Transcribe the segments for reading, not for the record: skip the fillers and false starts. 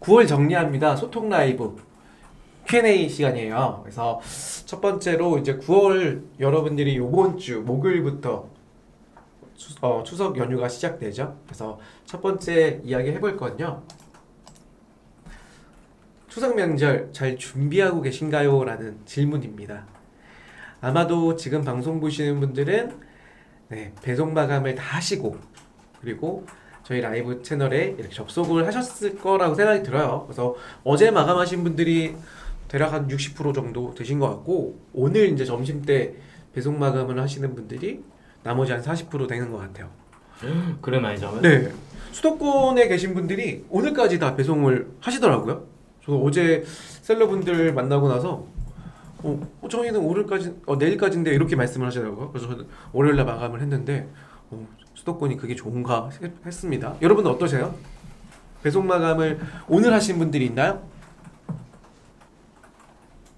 9월 정리합니다. 소통 라이브 Q&A 시간이에요. 그래서 첫 번째로 이제 9월 여러분들이 요번 주 목요일부터 추석 연휴가 시작되죠. 그래서 첫 번째 이야기 해볼 건요. 추석 명절 잘 준비하고 계신가요? 라는 질문입니다. 아마도 지금 방송 보시는 분들은 배송 마감을 다 하시고 그리고 저희 라이브 채널에 이렇게 접속을 하셨을 거라고 생각이 들어요. 그래서 어제 마감하신 분들이 대략 한 60% 정도 되신 것 같고 오늘 이제 점심 때 배송 마감을 하시는 분들이 나머지 한 40% 되는 것 같아요. 그래 많이 잡아요? 네. 수도권에 계신 분들이 오늘까지 다 배송을 하시더라고요. 저 어제 셀러분들 만나고 나서 저희는 오늘까지 내일까지인데 이렇게 말씀을 하시더라고요. 그래서 저는 월요일날 마감을 했는데 수도권이 그게 좋은가 했습니다. 여러분은 어떠세요? 배송 마감을 오늘 하신 분들이 있나요?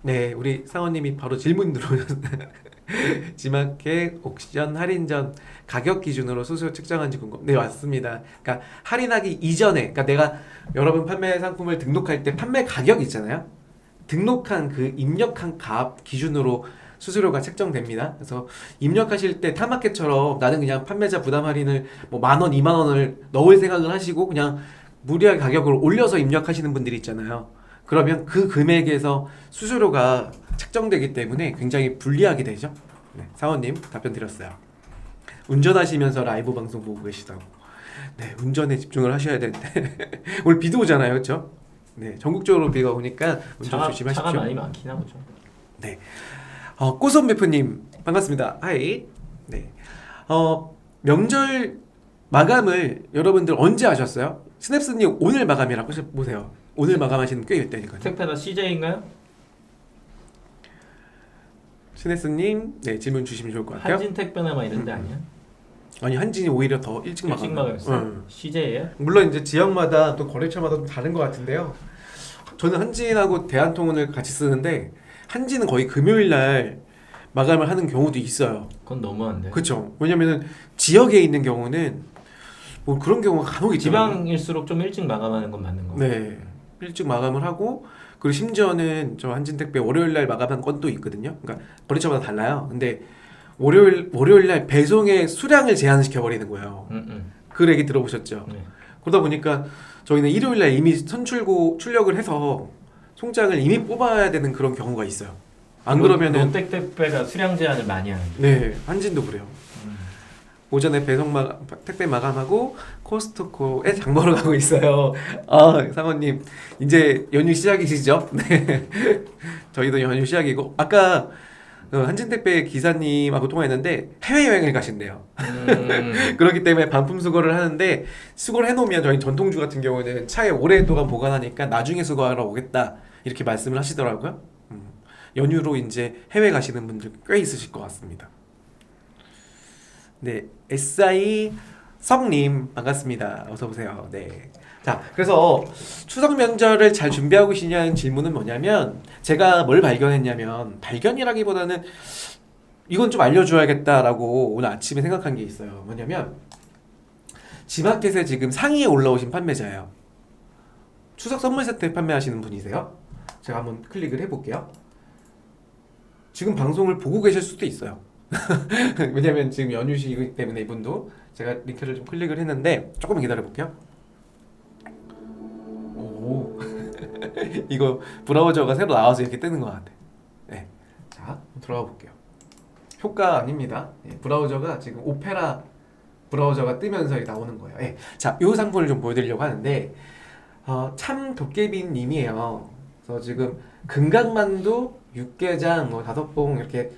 네, 우리 상원님이 바로 질문 들어오셨어요. 지마켓 옥션 할인전 가격 기준으로 수수료 책정한지 궁금. 네, 맞습니다. 그러니까 할인하기 이전에, 그러니까 내가 여러분 판매 상품을 등록할 때 판매 가격 있잖아요. 등록한 그 입력한 값 기준으로 수수료가 책정됩니다. 그래서 입력하실 때 타마켓처럼 나는 그냥 판매자 부담 할인을 뭐 10,000원, 20,000원을 넣을 생각을 하시고 그냥 무리하게 가격을 올려서 입력하시는 분들이 있잖아요. 그러면 그 금액에서 수수료가 책정되기 때문에 굉장히 불리하게 되죠. 네, 사원님 답변 드렸어요. 운전하시면서 라이브 방송 보고 계시다고. 네, 운전에 집중을 하셔야 되는데 오늘 비도 오잖아요, 그렇죠? 네, 전국적으로 비가 오니까 운전 조심하십시오. 차가 많이 많긴 하죠. 네, 꼬선배프님 반갑습니다. 하이. 네, 명절 마감을 여러분들 언제 하셨어요? 스냅스님 오늘 마감이라고 보세요. 오늘 마감하시는 꽤 있다니까요. 택배다 CJ인가요? 스네스님, 네 질문 주시면 좋을 것 같아요. 한진 택배나 막 이런 데 아니야? 아니 한진이 오히려 더 일찍 일찍 마감했어? CJ예요? 물론 이제 지역마다 또 거래처마다 좀 다른 것 같은데요. 저는 한진하고 대한통운을 같이 쓰는데 한진은 거의 금요일 날 마감을 하는 경우도 있어요. 그건 너무한데. 그렇죠. 왜냐면은 지역에 있는 경우는 뭐 그런 경우가 간혹 있더라고요. 지방일수록 좀 일찍 마감하는 건 맞는 거. 네, 일찍 마감을 하고 그리고 심지어는 저 한진택배 월요일 날 마감한 건도 있거든요. 그러니까 거래처마다 달라요. 근데 월요일 날 배송의 수량을 제한시켜 버리는 거예요. 그 얘기 들어보셨죠? 네. 그러다 보니까 저희는 일요일 날 이미 출력을 해서 송장을 이미 뽑아야 되는 그런 경우가 있어요. 안 그러면은 롯데택배가 수량 제한을 많이 하는데. 네, 한진도 그래요. 오전에 택배 마감하고 코스트코에 장 보러 가고 있어요. 사모님 이제 연휴 시작이시죠? 네, 저희도 연휴 시작이고 아까 한진택배 기사님하고 통화했는데 해외여행을 가신대요. 그렇기 때문에 반품 수거를 하는데 수거를 해놓으면 저희 전통주 같은 경우는 차에 오랫동안 보관하니까 나중에 수거하러 오겠다 이렇게 말씀을 하시더라고요. 연휴로 이제 해외 가시는 분들 꽤 있으실 것 같습니다. 네, SI 성님 반갑습니다. 어서 오세요. 네. 자, 그래서 추석 명절을 잘 준비하고 계시냐는 질문은 뭐냐면 제가 뭘 발견했냐면 발견이라기보다는 이건 좀 알려줘야겠다라고 오늘 아침에 생각한 게 있어요. 뭐냐면 지마켓에 지금 상위에 올라오신 판매자예요. 추석 선물 세트 판매하시는 분이세요. 제가 한번 클릭을 해볼게요. 지금 방송을 보고 계실 수도 있어요. 왜냐면 지금 연휴시기 때문에 이분도 제가 링크를 좀 클릭을 했는데 조금만 기다려 볼게요. 오 이거 브라우저가 새로 나와서 이렇게 뜨는 것 같아. 네, 자 들어가 볼게요. 효과 아닙니다. 네, 브라우저가 지금 오페라 브라우저가 뜨면서 나오는 거예요. 네, 자, 이 상품을 좀 보여드리려고 하는데 참 도깨비님이에요. 그래서 지금 금강만두 육개장 뭐 5봉 이렇게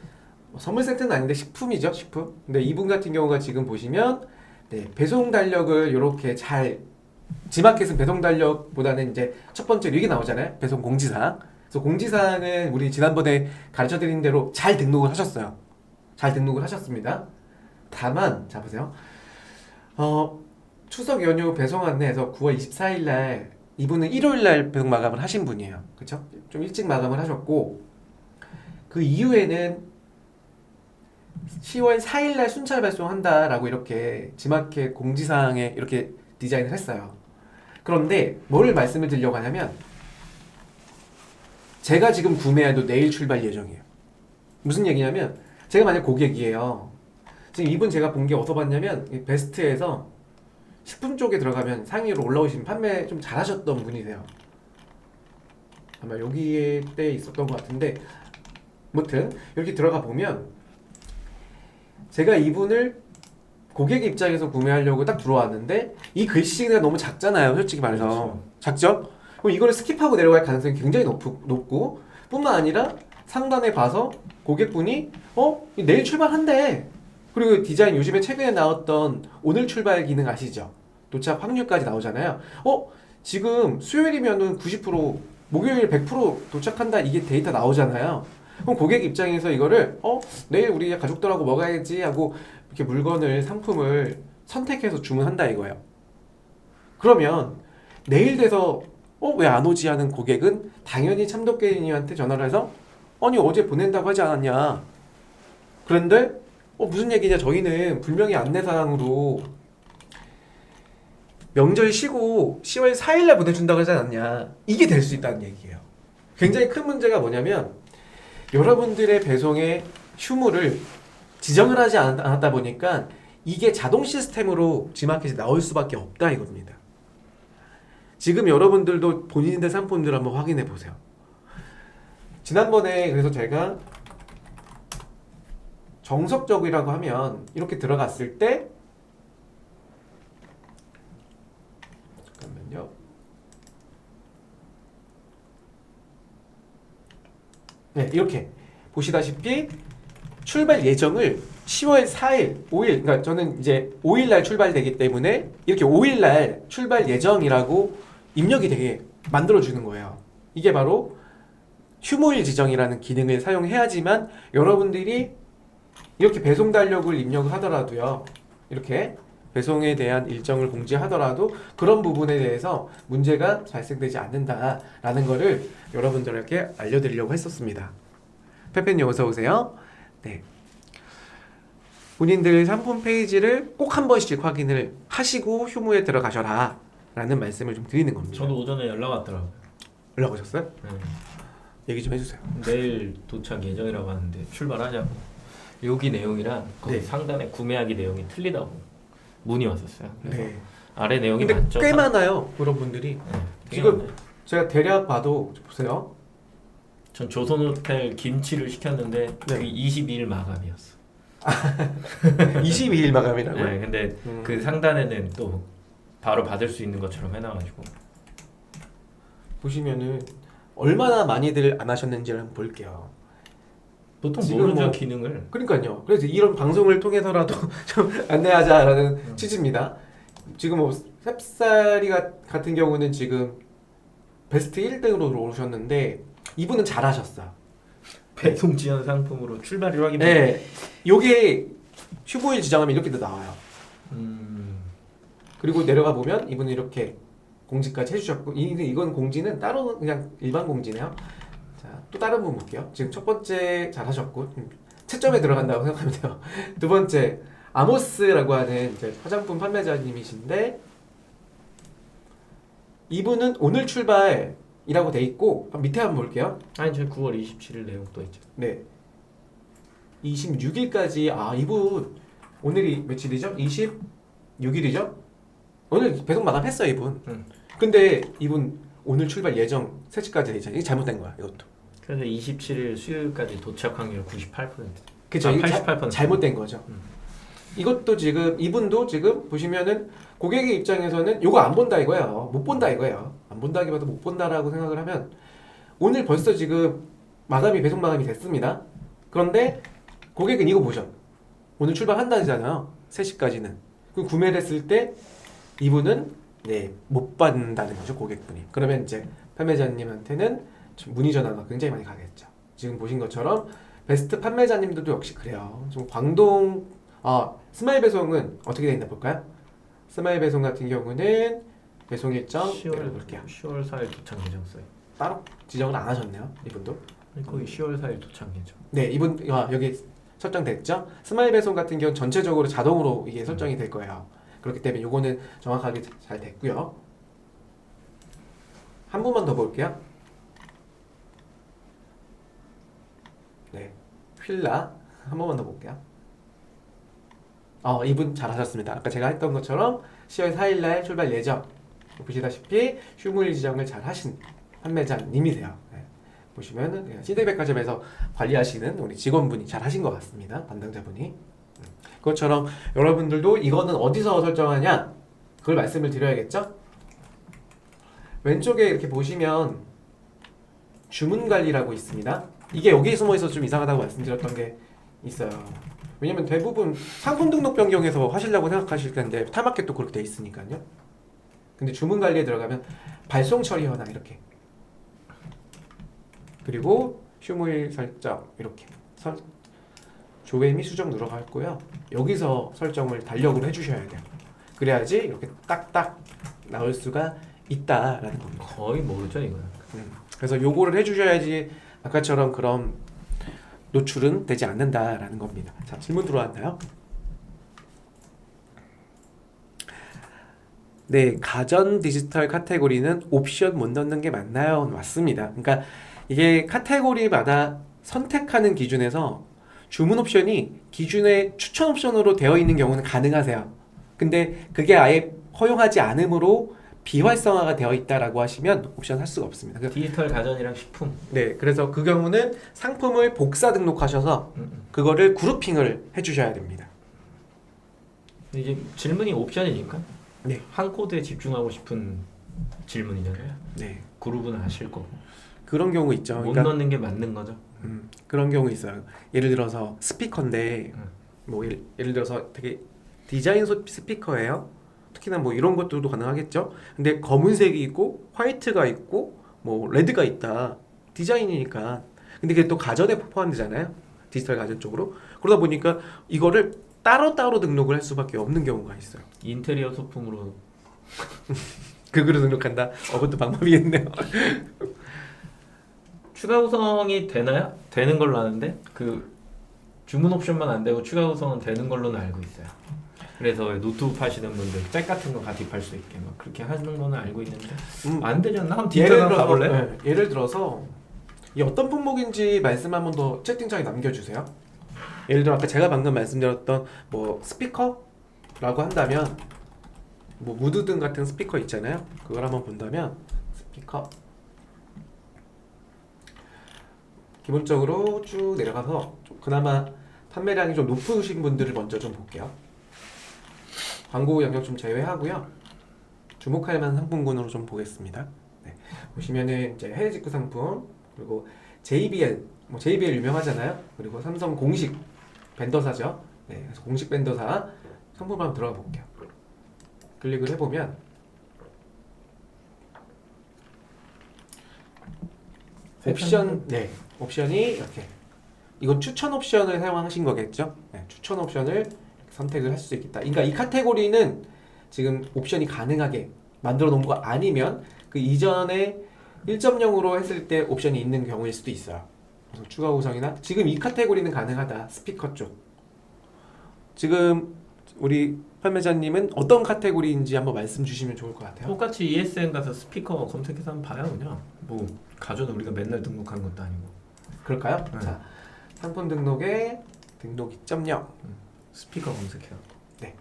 선물 세트는 아닌데 식품이죠, 식품. 근데 이분 같은 경우가 지금 보시면 배송 달력을 이렇게 잘 지마켓은 배송 달력보다는 이제 첫 번째로 이게 나오잖아요. 배송 공지사항. 그래서 공지사항은 우리 지난번에 가르쳐드린 대로 잘 등록을 하셨어요. 잘 등록을 하셨습니다. 다만 자 보세요. 추석 연휴 배송 안내에서 9월 24일 날 이분은 일요일 날 배송 마감을 하신 분이에요. 그렇죠? 좀 일찍 마감을 하셨고 그 이후에는 10월 4일 날 순찰 발송한다라고 이렇게 지마켓 공지사항에 이렇게 디자인을 했어요. 그런데 뭘 말씀을 드리려고 하냐면 제가 지금 구매해도 내일 출발 예정이에요. 무슨 얘기냐면 제가 만약 고객이에요. 지금 이분 제가 본 게 어디서 봤냐면 이 베스트에서 식품 쪽에 들어가면 상위로 올라오신 판매 좀 잘하셨던 분이세요. 아마 여기에 때 있었던 것 같은데 아무튼 이렇게 들어가 보면 제가 이분을 고객 입장에서 구매하려고 딱 들어왔는데 이 글씨가 너무 작잖아요. 솔직히 말해서 그렇죠. 작죠? 그럼 이거를 스킵하고 내려갈 가능성이 굉장히 높고 뿐만 아니라 상단에 봐서 고객분이 내일 출발한대. 그리고 디자인 요즘에 최근에 나왔던 오늘 출발 기능 아시죠? 도착 확률까지 나오잖아요. 지금 수요일이면은 90% 목요일 100% 도착한다 이게 데이터 나오잖아요. 그럼 고객 입장에서 이거를 내일 우리 가족들하고 먹어야지 하고 이렇게 물건을 상품을 선택해서 주문한다 이거예요. 그러면 내일 돼서 왜 안 오지 하는 고객은 당연히 참돔게님한테 전화를 해서 아니 어제 보낸다고 하지 않았냐. 그런데 무슨 얘기냐, 저희는 분명히 안내사항으로 명절 쉬고 10월 4일날 보내준다고 하지 않았냐. 이게 될 수 있다는 얘기예요. 굉장히 큰 문제가 뭐냐면 여러분들의 배송의 휴무를 지정을 하지 않았다 보니까 이게 자동 시스템으로 G마켓에 나올 수밖에 없다 이겁니다. 지금 여러분들도 본인들 상품들 한번 확인해 보세요. 지난번에 그래서 제가 정석적이라고 하면 이렇게 들어갔을 때 잠깐만요. 네, 이렇게 보시다시피 출발 예정을 10월 4일, 5일, 그러니까 저는 이제 5일날 출발되기 때문에 이렇게 5일날 출발 예정이라고 입력이 되게 만들어주는 거예요. 이게 바로 휴무일 지정이라는 기능을 사용해야지만 여러분들이 이렇게 배송 달력을 입력을 하더라도요, 이렇게 배송에 대한 일정을 공지하더라도 그런 부분에 대해서 문제가 발생되지 않는다라는 거를 여러분들에게 알려드리려고 했었습니다. 페페님 어서 오세요. 네. 본인들 상품 페이지를 꼭 한 번씩 확인을 하시고 휴무에 들어가셔라 라는 말씀을 좀 드리는 겁니다. 저도 오전에 연락 왔더라고요. 연락 오셨어요? 네. 얘기 좀 해주세요. 내일 도착 예정이라고 하는데 출발하자고. 여기 내용이랑 거기 네. 상단에 구매하기 내용이 틀리다고 문의 왔었어요. 그래서 네. 아래 내용이 근데 맞죠? 꽤 많아요 그런 분들이. 네, 지금 많아요. 제가 대략 봐도 보세요. 전 조선호텔 김치를 시켰는데 네. 그게 22일 마감이었어. 22일 마감이라고요? 네, 근데 그 상단에는 또 바로 받을 수 있는 것처럼 해놔가지고. 보시면은 얼마나 많이들 안 하셨는지를 한번 볼게요. 보통 지금 모르죠 뭐- 기능을. 그러니까요. 그래서 이런 방송을 통해서라도 좀 안내하자라는 취지입니다. 지금 뭐 셉사리 같은 경우는 지금 베스트 1등으로 오르셨는데 이분은 잘하셨어요. 배송 지연 상품으로 출발일 확인. 네, 요게 휴무일 지정하면 이렇게도 나와요. 그리고 내려가 보면 이분은 이렇게 공지까지 해주셨고, 이건 공지는 따로 그냥 일반 공지네요. 자, 또 다른 분 볼게요. 지금 첫 번째 잘하셨고 채점에 들어간다고 생각하면 돼요. 두 번째 아모스라고 하는 이제 화장품 판매자님이신데 이분은 오늘 출발이라고 돼 있고 밑에 한번 볼게요. 아니 저 9월 27일 내용 또 있죠. 네, 26일까지. 이분 오늘이 며칠이죠? 26일이죠? 오늘 배송 마감했어요 이분. 근데 이분 오늘 출발 예정 3시까지 돼 있잖아요. 이게 잘못된 거야 이것도. 그래서 27일 수요일까지 도착 확률 98%. 그쵸, 이게 88%. 잘못된 거죠. 이것도 지금 이분도 지금 보시면은 고객의 입장에서는 요거 안 본다 이거예요. 못 본다 이거예요. 안 본다기보다 못 본다라고 생각을 하면 오늘 벌써 지금 배송 마감이 됐습니다. 그런데 고객은 이거 보죠. 오늘 출발한다잖아요. 3시까지는. 그 구매를 했을 때 이분은 못 받는다는 거죠, 고객분이. 그러면 이제 판매자님한테는 좀 문의 전화가 굉장히 많이 가겠죠. 지금 보신 것처럼 베스트 판매자님들도 역시 그래요. 좀 광동 스마일 배송은 어떻게 돼 있나 볼까요? 스마일 배송 같은 경우는 배송 일정 10월 볼게요. 10월 4일 도착 예정 써요. 따로 지정을 안 하셨네요, 이분도. 아니, 거기 10월 4일 도착 예정. 네, 이분 여기 설정됐죠? 스마일 배송 같은 경우는 전체적으로 자동으로 이게 설정이 될 거예요. 그렇기 때문에 요거는 정확하게 잘 됐고요. 한 분만 더 볼게요. 네, 휠라 한 번만 더 볼게요. 이분 잘하셨습니다. 아까 제가 했던 것처럼 10월 4일날 출발 예정. 보시다시피 휴무일 지정을 잘 하신 판매자님이세요. 네. 보시면은 시대백화점에서 관리하시는 우리 직원분이 잘 하신 것 같습니다. 담당자분이. 그것처럼 여러분들도 이거는 어디서 설정하냐? 그걸 말씀을 드려야겠죠? 왼쪽에 이렇게 보시면 주문 관리라고 있습니다. 이게 여기 숨어있어서 좀 이상하다고 말씀드렸던 게 있어요. 왜냐면 대부분 상품 등록 변경해서 하시려고 생각하실 텐데 타마켓도 그렇게 돼 있으니까요. 근데 주문 관리에 들어가면 발송 처리하나 이렇게, 그리고 휴무일 설정 이렇게 조회 및 수정 누르가 있고요. 여기서 설정을 달력으로 해주셔야 돼요. 그래야지 이렇게 딱딱 나올 수가 있다라는 겁니다. 거의 모르죠 이거는. 그래서 요거를 해주셔야지 아까처럼 그런 노출은 되지 않는다라는 겁니다. 자, 질문 들어왔나요? 네, 가전 디지털 카테고리는 옵션 못 넣는 게 맞나요? 맞습니다. 그러니까 이게 카테고리마다 선택하는 기준에서 주문 옵션이 기준에 추천 옵션으로 되어 있는 경우는 가능하세요. 근데 그게 아예 허용하지 않으므로 비활성화가 되어 있다라고 하시면 옵션 할 수가 없습니다. 디지털 가전이랑 식품. 네, 그래서 그 경우는 상품을 복사 등록하셔서 그거를 그룹핑을 해주셔야 됩니다. 이제 질문이 옵션이니까 네. 한 코드에 집중하고 싶은 질문이잖아요. 네, 그룹은 하실 거고 그런 경우 있죠. 못 넣는 게 맞는 거죠. 그런 경우 있어요. 예를 들어서 스피커인데 뭐 예를 들어서 되게 디자인 스피커예요. 특히나 뭐 이런 것들도 가능하겠죠. 근데 검은색이 있고 화이트가 있고 뭐 레드가 있다. 디자인이니까. 근데 그게 또 가전에 포함되잖아요. 디지털 가전 쪽으로. 그러다 보니까 이거를 따로따로 등록을 할 수밖에 없는 경우가 있어요. 인테리어 소품으로 그거로 등록한다. 그것도 방법이겠네요. 추가 구성이 되나요? 되는 걸로 아는데 그 주문 옵션만 안 되고 추가 구성은 되는 걸로는 알고 있어요. 그래서 노트북 파시는 분들 잭 같은 거 가입할 수 있게 막 그렇게 하는 거는 알고 있는데 안 되지 않나? 한번 디테일 한번 가볼래? 네, 예를 들어서 이 어떤 품목인지 말씀 한번 더 채팅창에 남겨주세요. 예를 들어 아까 제가 방금 말씀드렸던 뭐 스피커라고 한다면 뭐 무드등 같은 스피커 있잖아요. 그걸 한번 본다면 스피커 기본적으로 쭉 내려가서 좀 그나마 판매량이 좀 높으신 분들을 먼저 좀 볼게요. 광고 영역 좀 제외하고요. 주목할 만한 상품군으로 좀 보겠습니다. 네. 보시면은 이제 해외 직구 상품, 그리고 JBL, 뭐 JBL 유명하잖아요. 그리고 삼성 공식 벤더사죠. 네, 그래서 공식 벤더사 상품 한번 들어가 볼게요. 클릭을 해보면 옵션, 네, 옵션이 이렇게, 이건 추천 옵션을 사용하신 거겠죠? 네, 추천 옵션을 선택을 할 수 있겠다. 그러니까 이 카테고리는 지금 옵션이 가능하게 만들어 놓은 거 아니면 그 이전에 1.0으로 했을 때 옵션이 있는 경우일 수도 있어요. 그래서 추가 구성이나 지금 이 카테고리는 가능하다. 스피커 쪽. 지금 우리 판매자님은 어떤 카테고리인지 한번 말씀 주시면 좋을 것 같아요. 똑같이 ESN 가서 스피커 검색해서 한번 봐요. 그냥 뭐 가전 우리가 맨날 등록한 것도 아니고. 그럴까요? 네. 자, 상품 등록에 등록 2.0 스피커 검색해요. 네.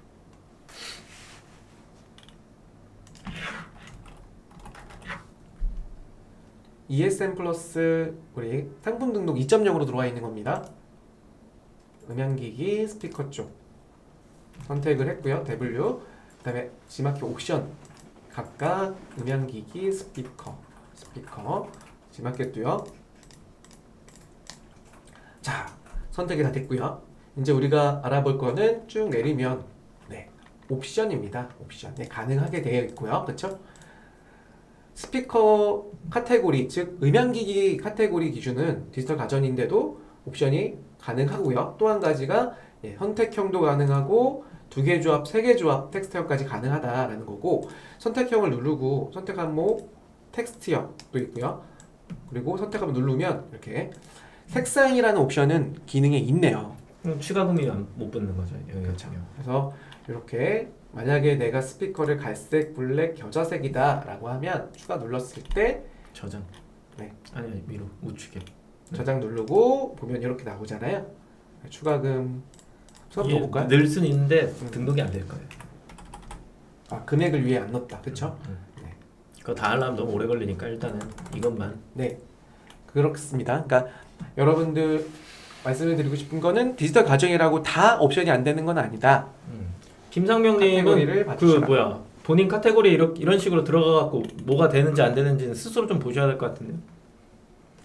ESN 플러스 우리 상품 등록 2.0으로 들어와 있는 겁니다. 음향기기 스피커 쪽 선택을 했고요. W 그다음에 G마켓 옵션 각각 음향기기 스피커 G마켓도요. 자, 선택이 다 됐고요. 이제 우리가 알아볼 거는 쭉 내리면 네, 옵션입니다. 옵션. 네, 가능하게 되어 있고요. 그렇죠? 스피커 카테고리, 즉 음향기기 카테고리 기준은 디지털 가전인데도 옵션이 가능하고요. 또 한 가지가 선택형도 가능하고 2개 조합, 3개 조합, 텍스트형까지 가능하다라는 거고, 선택형을 누르고 선택 항목 텍스트형도 있고요. 그리고 선택하면 누르면 이렇게 색상이라는 옵션은 기능에 있네요. 추가금이 못 붙는 거죠. 그렇죠. 그래서 이렇게 만약에 내가 스피커를 갈색, 블랙, 겨자색이다 라고 하면 추가 눌렀을 때 저장. 네. 아니 위로 우측에. 저장 누르고 보면 이렇게 나오잖아요. 추가금 수업 더 볼까요? 늘 수는 있는데 등록이 안 될 거예요. 아 금액을 위해 안 넣었다. 그쵸? 네. 그거 다 하려면 너무 오래 걸리니까 일단은 이것만. 네, 그렇습니다. 그러니까 여러분들 말씀을 드리고 싶은 거는 디지털 가정이라고 다 옵션이 안 되는 건 아니다. 김상명님은 카테고리를 그 맞추라. 뭐야 본인 카테고리에 이런 식으로 들어가갖고 뭐가 되는지 안 되는지는 스스로 좀 보셔야 될 것 같은데요.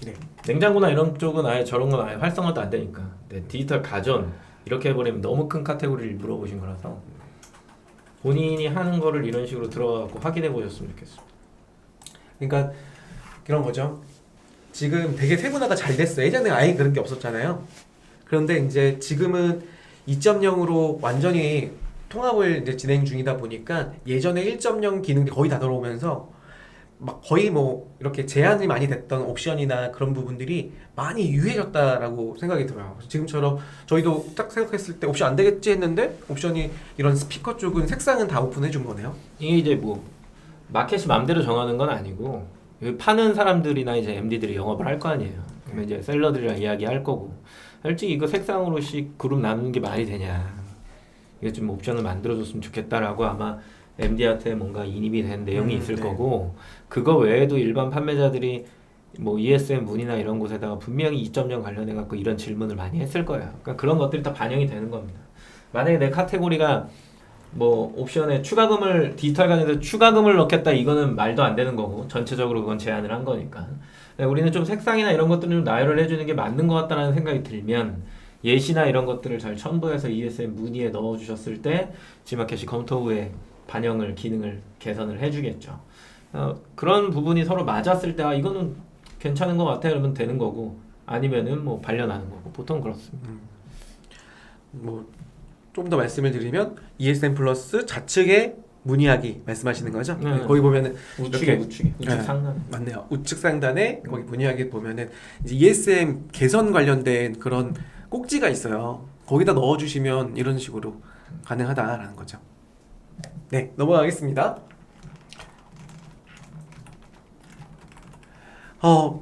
네. 냉장고나 이런 쪽은 아예 저런 건 아예 활성화도 안 되니까. 네, 디지털 가전 이렇게 해버리면 너무 큰 카테고리를 물어보신 거라서 본인이 하는 거를 이런 식으로 들어가갖고 확인해 보셨으면 좋겠어요. 그러니까 그런 거죠. 지금 되게 세분화가 잘 됐어요. 예전에 아예 그런 게 없었잖아요. 그런데 이제 지금은 2.0으로 완전히 통합을 이제 진행 중이다 보니까 예전에 1.0 기능이 거의 다 들어오면서 막 거의 뭐 이렇게 제한이 많이 됐던 옵션이나 그런 부분들이 많이 유해졌다라고 생각이 들어요. 지금처럼 저희도 딱 생각했을 때 옵션 안 되겠지 했는데 옵션이 이런 스피커 쪽은 색상은 다 오픈해 준 거네요. 이게 이제 뭐 마켓이 마음대로 정하는 건 아니고 여기 파는 사람들이나 이제 MD들이 영업을 할 거 아니에요. 그러면 이제 셀러들이랑 이야기할 거고 솔직히 이거 색상으로씩 그룹 나누는 게 말이 되냐. 이거 좀 옵션을 만들어줬으면 좋겠다라고 아마 MD한테 뭔가 인입이 된 내용이 있을 네. 거고 그거 외에도 일반 판매자들이 뭐 ESM 문의나 이런 곳에다가 분명히 2.0 관련해 갖고 이런 질문을 많이 했을 거예요. 그러니까 그런 것들이 다 반영이 되는 겁니다. 만약에 내 카테고리가 뭐 옵션에 추가금을 디지털 간에서 추가금을 넣겠다 이거는 말도 안 되는 거고 전체적으로 그건 제한을 한 거니까 우리는 좀 색상이나 이런 것들을 좀 나열을 해주는 게 맞는 것 같다라는 생각이 들면 예시나 이런 것들을 잘 첨부해서 ESM 문의에 넣어주셨을 때 지마켓이 검토 후에 반영을 기능을 개선을 해주겠죠. 그런 부분이 서로 맞았을 때 이거는 괜찮은 것 같아 그러면 되는 거고 아니면은 뭐 반려나는 거고 보통 그렇습니다. 뭐 좀 더 말씀을 드리면 ESM 플러스 좌측에 문의하기 말씀하시는 거죠? 네. 거기 보면은 우측에 이렇게 우측 네. 상단. 맞네요. 우측 상단에 거기 문의하기 보면은 이제 ESM 개선 관련된 그런 꼭지가 있어요. 거기다 넣어주시면 이런 식으로 가능하다라는 거죠. 네, 넘어가겠습니다.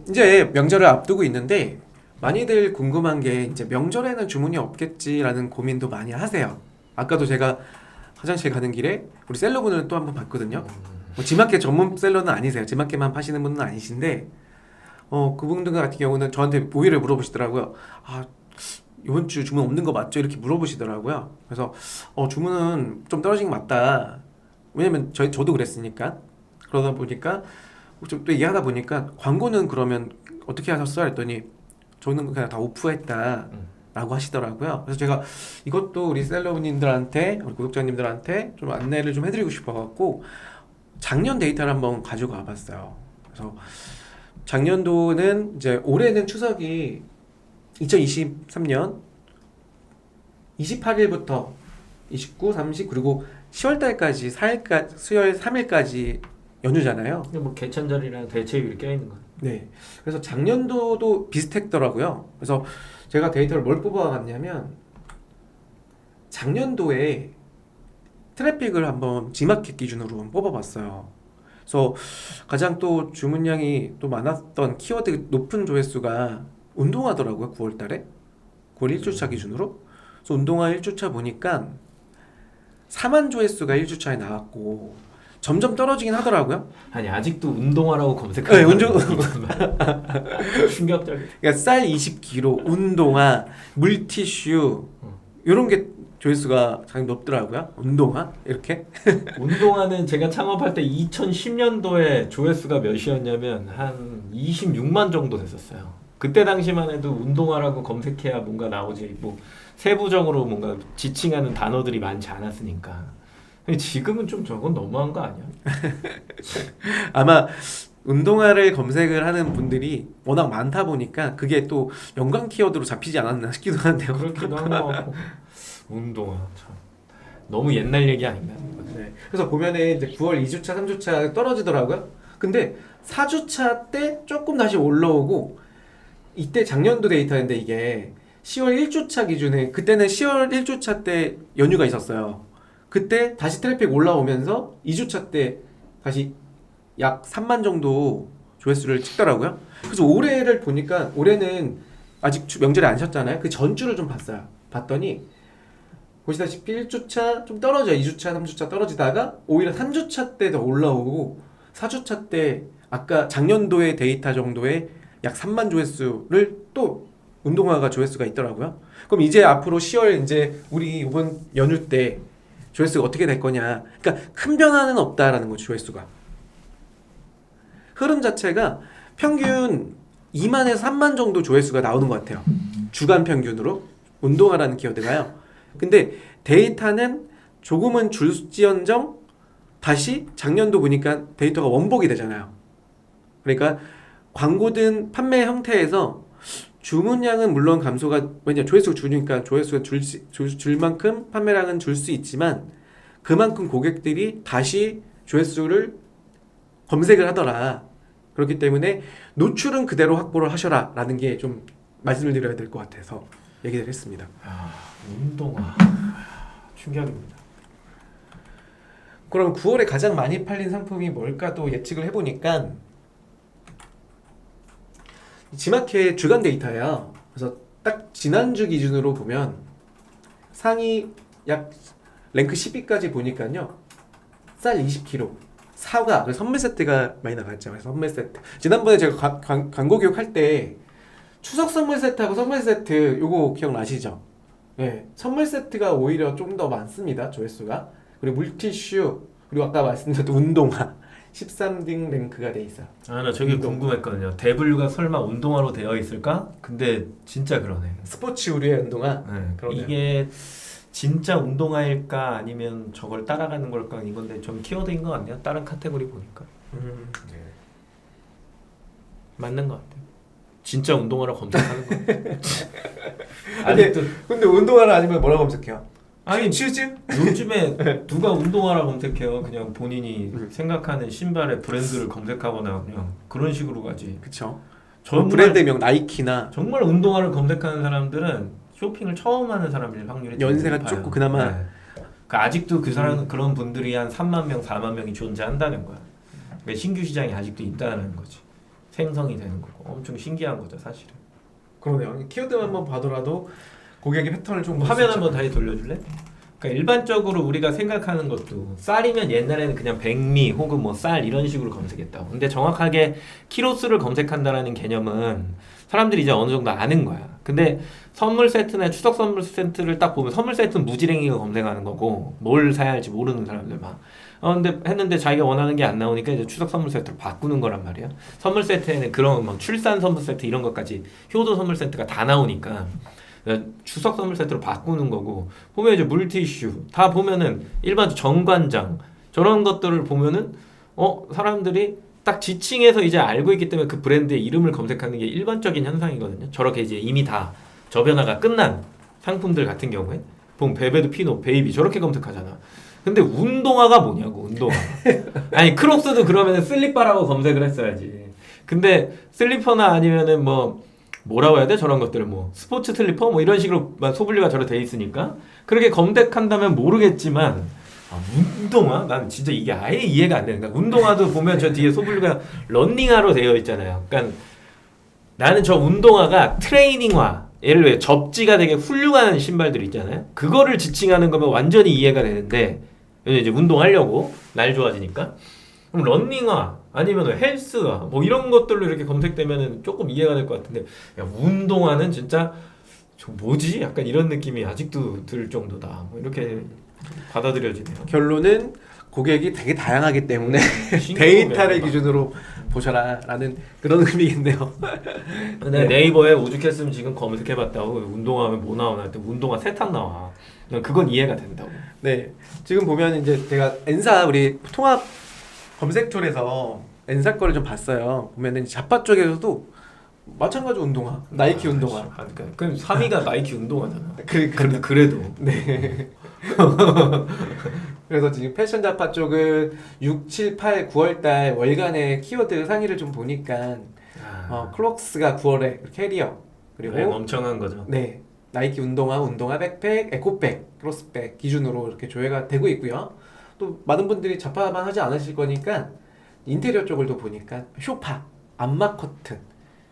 이제 명절을 앞두고 있는데 많이들 궁금한 게 이제 명절에는 주문이 없겠지라는 고민도 많이 하세요. 아까도 제가 화장실 가는 길에 우리 셀러분을 또 한 번 봤거든요. 뭐 지마켓 전문 셀러는 아니세요. 지마켓만 파시는 분은 아니신데 그분들 같은 경우는 저한테 오히려 물어보시더라고요. 이번 주 주문 없는 거 맞죠? 이렇게 물어보시더라고요. 그래서 주문은 좀 떨어진 게 맞다. 왜냐면 저도 그랬으니까. 그러다 보니까 좀 또 얘기하다 보니까 광고는 그러면 어떻게 하셨어? 했더니 저는 그냥 다 오프했다 라고 하시더라고요. 그래서 제가 이것도 우리 셀러분님들한테 우리 구독자님들한테 좀 안내를 좀 해드리고 싶어갖고 작년 데이터를 한번 가지고 와봤어요. 그래서 작년도는 이제 올해는 추석이 2023년 28일부터 29, 30 그리고 10월달까지 4일까지 수요일 3일까지 연휴잖아요. 근데 뭐 개천절이랑 대체휴일 껴있는 건. 네. 그래서 작년도도 비슷했더라고요. 그래서 제가 데이터를 뭘 뽑아왔냐면 작년도에 트래픽을 한번 지마켓 기준으로 한번 뽑아봤어요. 그래서 가장 또 주문량이 또 많았던 키워드 높은 조회수가 운동화더라고요. 9월달에 9월 1주차 기준으로. 그래서 운동화 1주차 보니까 4만 조회수가 1주차에 나왔고 점점 떨어지긴 하더라고요. 아니 아직도 운동화라고 검색하는 네, 운동 충격적이. 그러니까 쌀 20kg, 운동화, 물티슈 이런 게 조회수가 가장 높더라고요. 운동화 이렇게. 운동화는 제가 창업할 때 2010년도에 조회수가 몇이었냐면 한 26만 정도 됐었어요. 그때 당시만 해도 운동화라고 검색해야 뭔가 나오지 뭐 세부적으로 뭔가 지칭하는 단어들이 많지 않았으니까. 지금은 좀 저건 너무한 거 아니야? 아마 운동화를 검색을 하는 분들이 워낙 많다 보니까 그게 또 연관 키워드로 잡히지 않았나 싶기도 한데요. 그렇기도 한 거 같고. 운동화 참 너무 옛날 얘기 아닌가? 네. 그래서 보면은 이제 9월 2주차, 3주차 떨어지더라고요. 근데 4주차 때 조금 다시 올라오고 이때 작년도 데이터인데 이게 10월 1주차 기준에 그때는 10월 1주차 때 연휴가 있었어요. 그때 다시 트래픽 올라오면서 2주차 때 다시 약 3만 정도 조회수를 찍더라고요. 그래서 올해를 보니까 올해는 아직 명절에 안 쉬었잖아요. 그 전주를 좀 봤어요. 봤더니 보시다시피 1주차 좀 떨어져 2주차 3주차 떨어지다가 오히려 3주차 때 더 올라오고 4주차 때 아까 작년도의 데이터 정도의 약 3만 조회수를 또 운동화가 조회수가 있더라고요. 그럼 이제 앞으로 10월 이제 우리 이번 연휴 때 조회수가 어떻게 될 거냐. 그러니까 큰 변화는 없다라는 거죠. 조회수가. 흐름 자체가 평균 2만에서 3만 정도 조회수가 나오는 것 같아요. 주간 평균으로 운동화라는 키워드가요. 근데 데이터는 조금은 줄지언정 다시 작년도 보니까 데이터가 원복이 되잖아요. 그러니까 광고든 판매 형태에서 주문량은 물론 감소가 왜냐 조회수가 줄으니까 조회수가 줄 만큼 판매량은 줄 수 있지만 그만큼 고객들이 다시 조회수를 검색을 하더라. 그렇기 때문에 노출은 그대로 확보를 하셔라 라는 게 좀 말씀을 드려야 될 것 같아서 얘기를 했습니다. 운동화 충격입니다. 그럼 9월에 가장 많이 팔린 상품이 뭘까 또 예측을 해보니까 지마켓 주간 데이터예요. 그래서 딱 지난주 기준으로 보면 상위 약 랭크 10위까지 보니까요. 쌀 20kg, 사과, 그래서 선물 세트가 많이 나갔죠. 그래서 선물 세트. 지난번에 제가 광고 교육 할 때 추석 선물 세트하고 선물 세트 요거 기억나시죠? 네, 선물 세트가 오히려 좀 더 많습니다. 조회수가. 그리고 물티슈, 그리고 아까 말씀드렸던 운동화 13등 랭크가 돼 있어요. 나 저게 궁금했거든요. 대분류가 설마 운동화로 되어 있을까? 근데 진짜 그러네. 스포츠 의류의 운동화. 네, 그러네요. 이게 진짜 운동화일까 아니면 저걸 따라가는 걸까 이건데 좀 키워드인 것 같네요. 다른 카테고리 보니까 네. 맞는 것 같아요. 진짜 운동화로 검색하는 거. 근데 운동화를 아니면 뭐라고 검색해요? 아니 슈즈? 요즘에 누가 운동화라 검색해요? 그냥 본인이 생각하는 신발의 브랜드를 검색하거나 그냥 그런 식으로 가지. 그쵸. 정말, 브랜드명 나이키나 정말 운동화를 검색하는 사람들은 쇼핑을 처음 하는 사람일 확률이 연세가 높아요. 좁고 그나마 그러니까 아직도 그 사람 그런 분들이 한 3만 명, 4만 명이 존재한다는 거야. 그러니까 신규 시장이 아직도 있다는 거지. 생성이 되는 거고 엄청 신기한 거죠, 사실은. 그러네요. 키워드만 한번 봐더라도 고객의 패턴을 좀 화면 한번 다시 돌려줄래? 그러니까 일반적으로 우리가 생각하는 것도 쌀이면 옛날에는 그냥 백미 혹은 뭐 쌀 이런 식으로 검색했다고. 근데 정확하게 키로수를 검색한다라는 개념은 사람들이 이제 어느 정도 아는 거야. 근데 선물 세트나 추석 선물 세트를 딱 보면 선물 세트는 무지랭이가 검색하는 거고 뭘 사야 할지 모르는 사람들만. 근데 했는데 자기가 원하는 게 안 나오니까 이제 추석 선물 세트로 바꾸는 거란 말이야. 선물 세트에는 그런 뭐 출산 선물 세트 이런 것까지 효도 선물 세트가 다 나오니까 추석 선물 세트로 바꾸는 거고 보면 이제 물티슈 다 보면은 일반 정관장 저런 것들을 보면은 사람들이 딱 지칭해서 이제 알고 있기 때문에 그 브랜드의 이름을 검색하는 게 일반적인 현상이거든요. 저렇게 이제 이미 다 저변화가 끝난 상품들 같은 경우에 보면 베베드 피노 베이비 저렇게 검색하잖아. 근데 운동화가 뭐냐고 운동화. 아니 크록스도 그러면은 슬리퍼라고 검색을 했어야지. 근데 슬리퍼나 아니면은 뭐라고 해야 돼? 저런 것들을 뭐 스포츠 슬리퍼 뭐 이런 식으로 소분류가 저로 돼 있으니까 그렇게 검색한다면 모르겠지만 운동화? 난 진짜 이게 아예 이해가 안 되는 거야. 운동화도 보면 저 뒤에 소분류가 런닝화로 되어 있잖아요. 그러니까 나는 저 운동화가 트레이닝화 예를 들어 접지가 되게 훌륭한 신발들 있잖아요. 그거를 지칭하는 거면 완전히 이해가 되는데 이제 운동하려고 날 좋아지니까 그럼 런닝화 아니면 헬스화 뭐 이런 것들로 이렇게 검색되면 조금 이해가 될 것 같은데 야, 운동화는 진짜 저 뭐지? 약간 이런 느낌이 아직도 들 정도다. 뭐 이렇게 받아들여지네요. 결론은 고객이 되게 다양하기 때문에 데이터를 기준으로 보셔라라는 그런 의미겠네요. 근데 네이버에 오죽했으면 지금 검색해봤다고 운동화하면 뭐 나오나 했더니 운동화 세탁 나와. 그건 이해가 된다고. 네, 지금 보면 이제 제가 N사 우리 통합 검색툴에서 N사 거를 좀 봤어요. 보면은 자파 쪽에서도 마찬가지 운동화, 나이키 운동화. 그러니까 그럼 3위가 나이키 운동화잖아. 그래도. 네. 그래서 지금 패션 자파 쪽은 6, 7, 8, 9월달 월간의 키워드 상위를 좀 보니까 클록스가 9월에 캐리어 그리고 멍청한 거죠. 네 나이키 운동화, 백팩, 에코백, 크로스백 기준으로 이렇게 조회가 되고 있고요. 또 많은 분들이 자파만 하지 않으실 거니까 인테리어 쪽을 또 보니까 쇼파, 안마 커튼,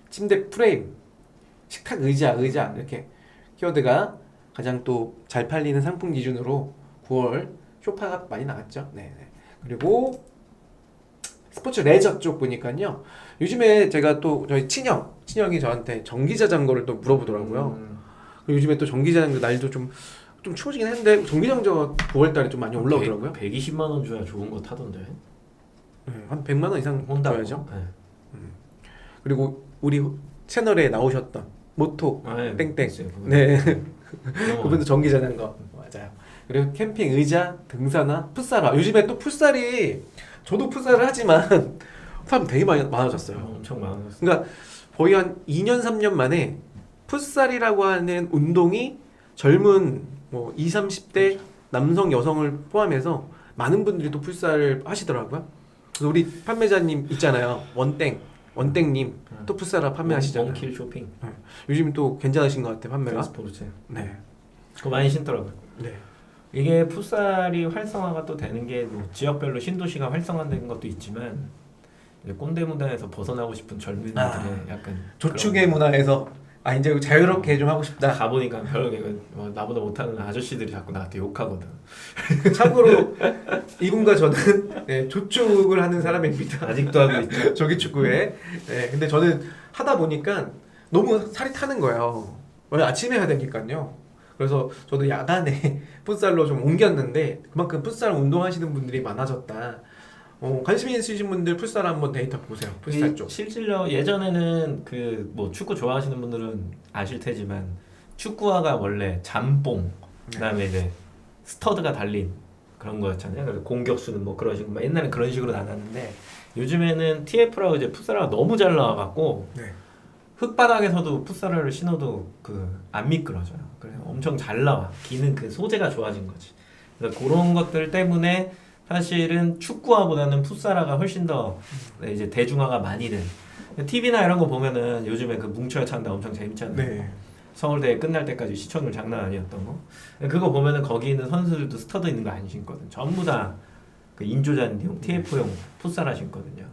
침대 프레임, 식탁 의자 이렇게 키워드가 가장 또 잘 팔리는 상품 기준으로 9월 쇼파가 많이 나왔죠. 네. 그리고 스포츠 레저 쪽 보니까요. 요즘에 제가 또 저희 친형이 저한테 전기자전거를 또 물어보더라고요. 그리고 요즘에 또 전기자전거 날도 좀 추워지긴 했는데 전기자전거 9월달에 좀 많이 올라오더라고요. 120만 원 줘야 좋은 거 타던데. 네, 한 100만 원 이상 혼다. 줘야죠. 네. 그리고 우리 채널에 나오셨던 모토 네, 땡땡. 있어요, 그거. 네. 그런 거 그분도 전기자전거 맞아요. 그리고 캠핑 의자, 등산화, 풋살화. 요즘에 또 풋살이 저도 풋살을 하지만 사람 되게 많아졌어요. 엄청 많았어. 그러니까 거의 한 2년 3년 만에 풋살이라고 하는 운동이 젊은 뭐 20, 30대 남성 여성을 포함해서 많은 분들이 또 풋살을 하시더라고요. 그래서 우리 판매자님 있잖아요. 원땡님 또 풋살화 판매하시잖아요. 원킬 쇼핑. 요즘 또 괜찮으신 것 같아요 판매가. 스포츠. 네. 그거 많이 신더라고요. 네. 이게 풋살이 활성화가 또 되는 게 뭐 지역별로 신도시가 활성화된 것도 있지만 이제 꼰대 문화에서 벗어나고 싶은 젊은이들의 약간 조축의 문화에서 이제 자유롭게 좀 하고 싶다. 가보니까 별게 나보다 못하는 아저씨들이 자꾸 나한테 욕하거든. 참고로 이분과 저는 네, 조축을 하는 사람입니다. 아직도 하고 있죠. 조기 축구에. 네, 근데 저는 하다 보니까 너무 살이 타는 거예요. 원래 아침에 해야 되니까요. 그래서 저도 야간에 풋살로 좀 옮겼는데 그만큼 풋살 운동하시는 분들이 많아졌다. 관심 있으신 분들 풋살 한번 데이터 보세요. 풋살 쪽. 실질로 예전에는 그 뭐 축구 좋아하시는 분들은 아실 테지만 축구화가 원래 잠뽕 그다음에 이제 스터드가 달린 그런 거였잖아요. 그래서 공격수는 뭐 그런 식으로 옛날엔 그런 식으로 나눴는데 요즘에는 TF라고 이제 풋살화가 너무 잘 나와갖고 네. 흙바닥에서도 풋살화를 신어도 그 안 미끄러져요. 그래서 엄청 잘 나와. 기는 그 소재가 좋아진 거지. 그래서 그런 것들 때문에 사실은 축구화보다는 풋살화가 훨씬 더 이제 대중화가 많이 된. TV나 이런 거 보면은 요즘에 그 뭉쳐야 찬다 엄청 재밌잖아요. 네. 서울대회 끝날 때까지 시청률 장난 아니었던 거. 그거 보면은 거기 있는 선수들도 스터드 있는 거 안 신거든. 전부 다 그 인조잔디용, TF용 풋살화 신거든요.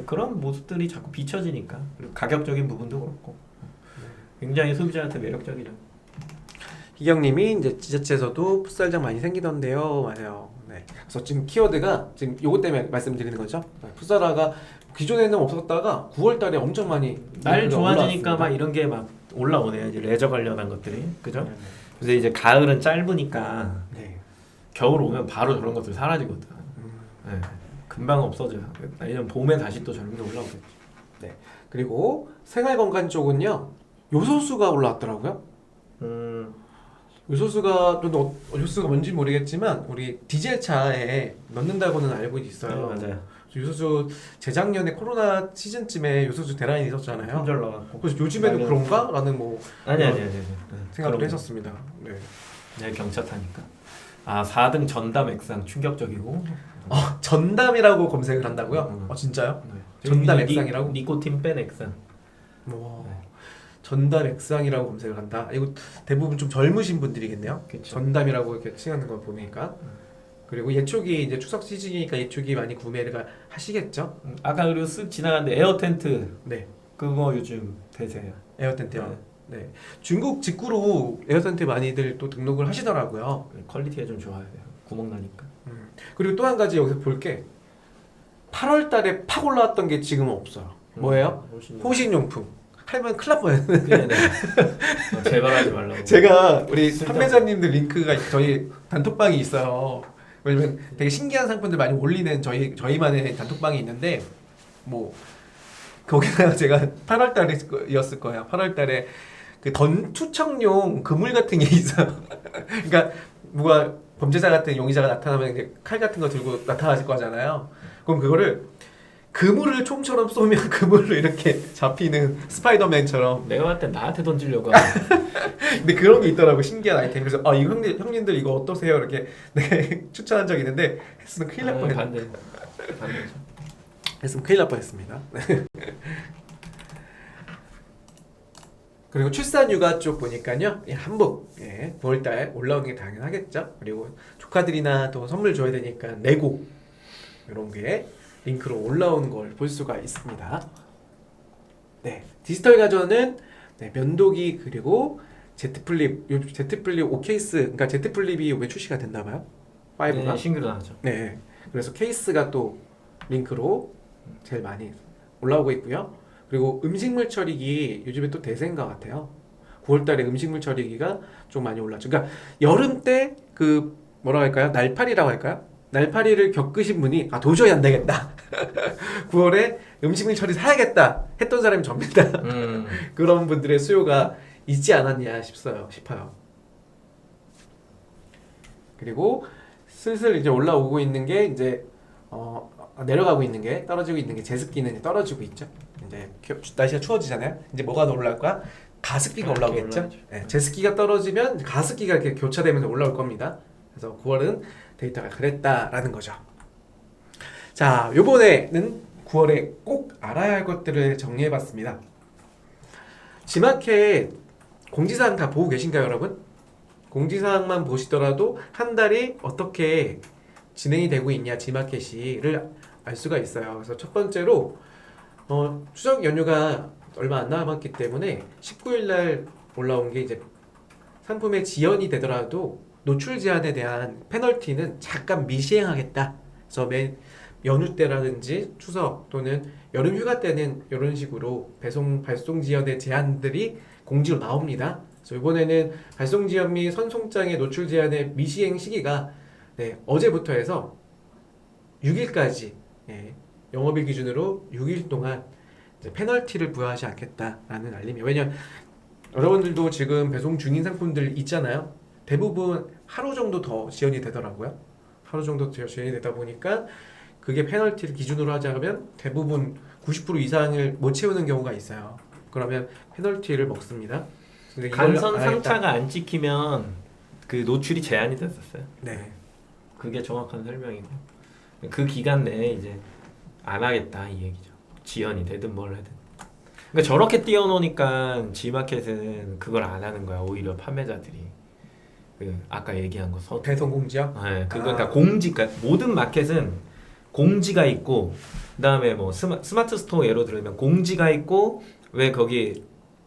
그런 모습들이 자꾸 비춰지니까 그리고 가격적인 부분도 그렇고 굉장히 소비자한테 매력적이죠. 희경님이 이제 지자체에서도 풋살장 많이 생기던데요. 맞아요. 네. 그래서 지금 키워드가 지금 요것 때문에 말씀드리는 거죠. 풋살화가 기존에는 없었다가 9월달에 엄청 많이 날 좋아지니까 올라왔습니다. 막 이런 게 막 올라오네요. 이제 레저 관련한 것들이 그죠? 네, 그래서 이제 가을은 짧으니까 네. 겨울 오면 바로 저런 것들 사라지거든. 네. 금방 없어져요. 내년 봄에 다시 또 저런 게 올라오겠지. 네. 그리고 생활건강 쪽은요. 요소수가 올라왔더라고요. 요소수가 저도 요소수가 뭔지 모르겠지만 우리 디젤 차에 넣는다고는 알고 있어요. 네, 맞아요. 요소수 재작년에 코로나 시즌쯤에 요소수 대란이 있었잖아요. 품절 나왔고. 그래서 요즘에도 맞아요. 그런가?라는 뭐 아니. 생각을 그럼. 했었습니다. 네. 내 경차 타니까. 4등 전담 액상 충격적이고. 전담이라고 검색을 한다고요? 진짜요? 네. 전담 액상이라고? 니코틴 뺀 액상. 와, 네. 전담 액상이라고 검색을 한다. 이거 대부분 좀 젊으신 분들이겠네요. 그쵸. 전담이라고 이렇게 칭하는 걸 보니까. 그리고 예초기 이제 추석 시즌이니까 예초기 많이 구매를 하시겠죠? 아까 그리고 쓱 지나갔는데 에어 텐트 네, 그거 요즘 대세예요. 에어 텐트요. 네, 중국 직구로 에어 텐트 많이들 또 등록을 하시더라고요. 퀄리티가 좀 좋아야 돼요. 구멍 나니까. 그리고 또 한 가지 여기서 볼 게 8월달에 팍 올라왔던 게 지금은 없어요. 뭐예요? 호신용품. 팔면 큰일 날 뻔했네. 네. 제발 하지 말라고. 제가 우리 쓸데없는. 판매자님들 링크가 저희 단톡방이 있어요. 왜냐면 되게 신기한 상품들 많이 올리는 저희만의 단톡방이 있는데 뭐 거기다가 제가 8월달이었을 거예요. 8월달에 그 던투척용 그물 같은 게 있어요. 그러니까 누가 범죄자 같은 용의자가 나타나면 이제 칼 같은 거 들고 나타나실 거잖아요. 그럼 그거를 그물을 총처럼 쏘면 그물로 이렇게 잡히는 스파이더맨처럼. 내가 봤을 때 나한테 던지려고 하는. 근데 그런 게 있더라고. 신기한 아이템. 그래서 이거 형님들 이거 어떠세요? 이렇게 내가 추천한 적이 있는데 했으면 큰일 날 뻔했네. 반대죠. 했으면 큰일 날 뻔했습니다. 그리고 출산 육아 쪽 보니까요, 예, 한복 9월달 올라오는 게 당연하겠죠. 그리고 조카들이나 또 선물 줘야 되니까 레고 이런 게 링크로 올라오는 걸 볼 수가 있습니다. 네, 디지털 가전은 네, 면도기 그리고 Z 플립, Z 플립 5케이스, 그러니까 Z 플립이 이번에 출시가 됐나 봐요. 5가. 네, 싱글하죠. 네, 그래서 케이스가 또 링크로 제일 많이 올라오고 있고요. 그리고 음식물 처리기 요즘에 또 대세인 것 같아요. 9월달에 음식물 처리기가 좀 많이 올랐죠. 그러니까 여름 때 그 뭐라고 할까요? 날파리라고 할까요? 날파리를 겪으신 분이 도저히 안 되겠다. 9월에 음식물 처리 사야겠다 했던 사람이 접니다. 그런 분들의 수요가 있지 않았냐 싶어요. 그리고 슬슬 이제 올라오고 있는 게 이제 내려가고 있는 게 떨어지고 있는 게 제습기는 이제 떨어지고 있죠. 이제 날씨가 추워지잖아요. 이제 뭐가 더 올라올 거야? 가습기가 올라오겠죠. 네, 제습기가 떨어지면 가습기가 이렇게 교차되면서 올라올 겁니다. 그래서 9월은 데이터가 그랬다라는 거죠. 자, 요번에는 9월에 꼭 알아야 할 것들을 정리해봤습니다. 지마켓 공지사항 다 보고 계신가요, 여러분? 공지사항만 보시더라도 한 달이 어떻게 진행이 되고 있냐, 지마켓이를 알 수가 있어요. 그래서 첫 번째로 추석 연휴가 얼마 안 남았기 때문에 19일 날 올라온 게 이제 상품의 지연이 되더라도 노출 제한에 대한 페널티는 잠깐 미시행하겠다. 그래서 매 연휴 때라든지 추석 또는 여름 휴가 때는 이런 식으로 발송 지연의 제한들이 공지로 나옵니다. 그래서 이번에는 발송 지연 및 선송장의 노출 제한의 미시행 시기가 어제부터 해서 6일까지 영업일 기준으로 6일 동안 이제 페널티를 부여하지 않겠다라는 알림이에요. 왜냐면 여러분들도 지금 배송 중인 상품들 있잖아요. 대부분 하루 정도 더 지연이 되더라고요. 하루 정도 더 지연이 되다 보니까 그게 페널티를 기준으로 하자면 대부분 90% 이상을 못 채우는 경우가 있어요. 그러면 페널티를 먹습니다. 근데 간선 상차가 안 찍히면 그 노출이 제한이 됐었어요. 네. 그게 정확한 설명이고 그 기간 내에 이제 안 하겠다 이 얘기죠. 지연이 되든 뭘 하든. 그러니까 저렇게 띄워놓으니까 G마켓은 그걸 안 하는 거야. 오히려 판매자들이 그 아까 얘기한 거 배송 공지요? 네, 그건 다 공지가 모든 마켓은 공지가 있고 그다음에 뭐 스마트 스토어 예로 들면 공지가 있고 왜 거기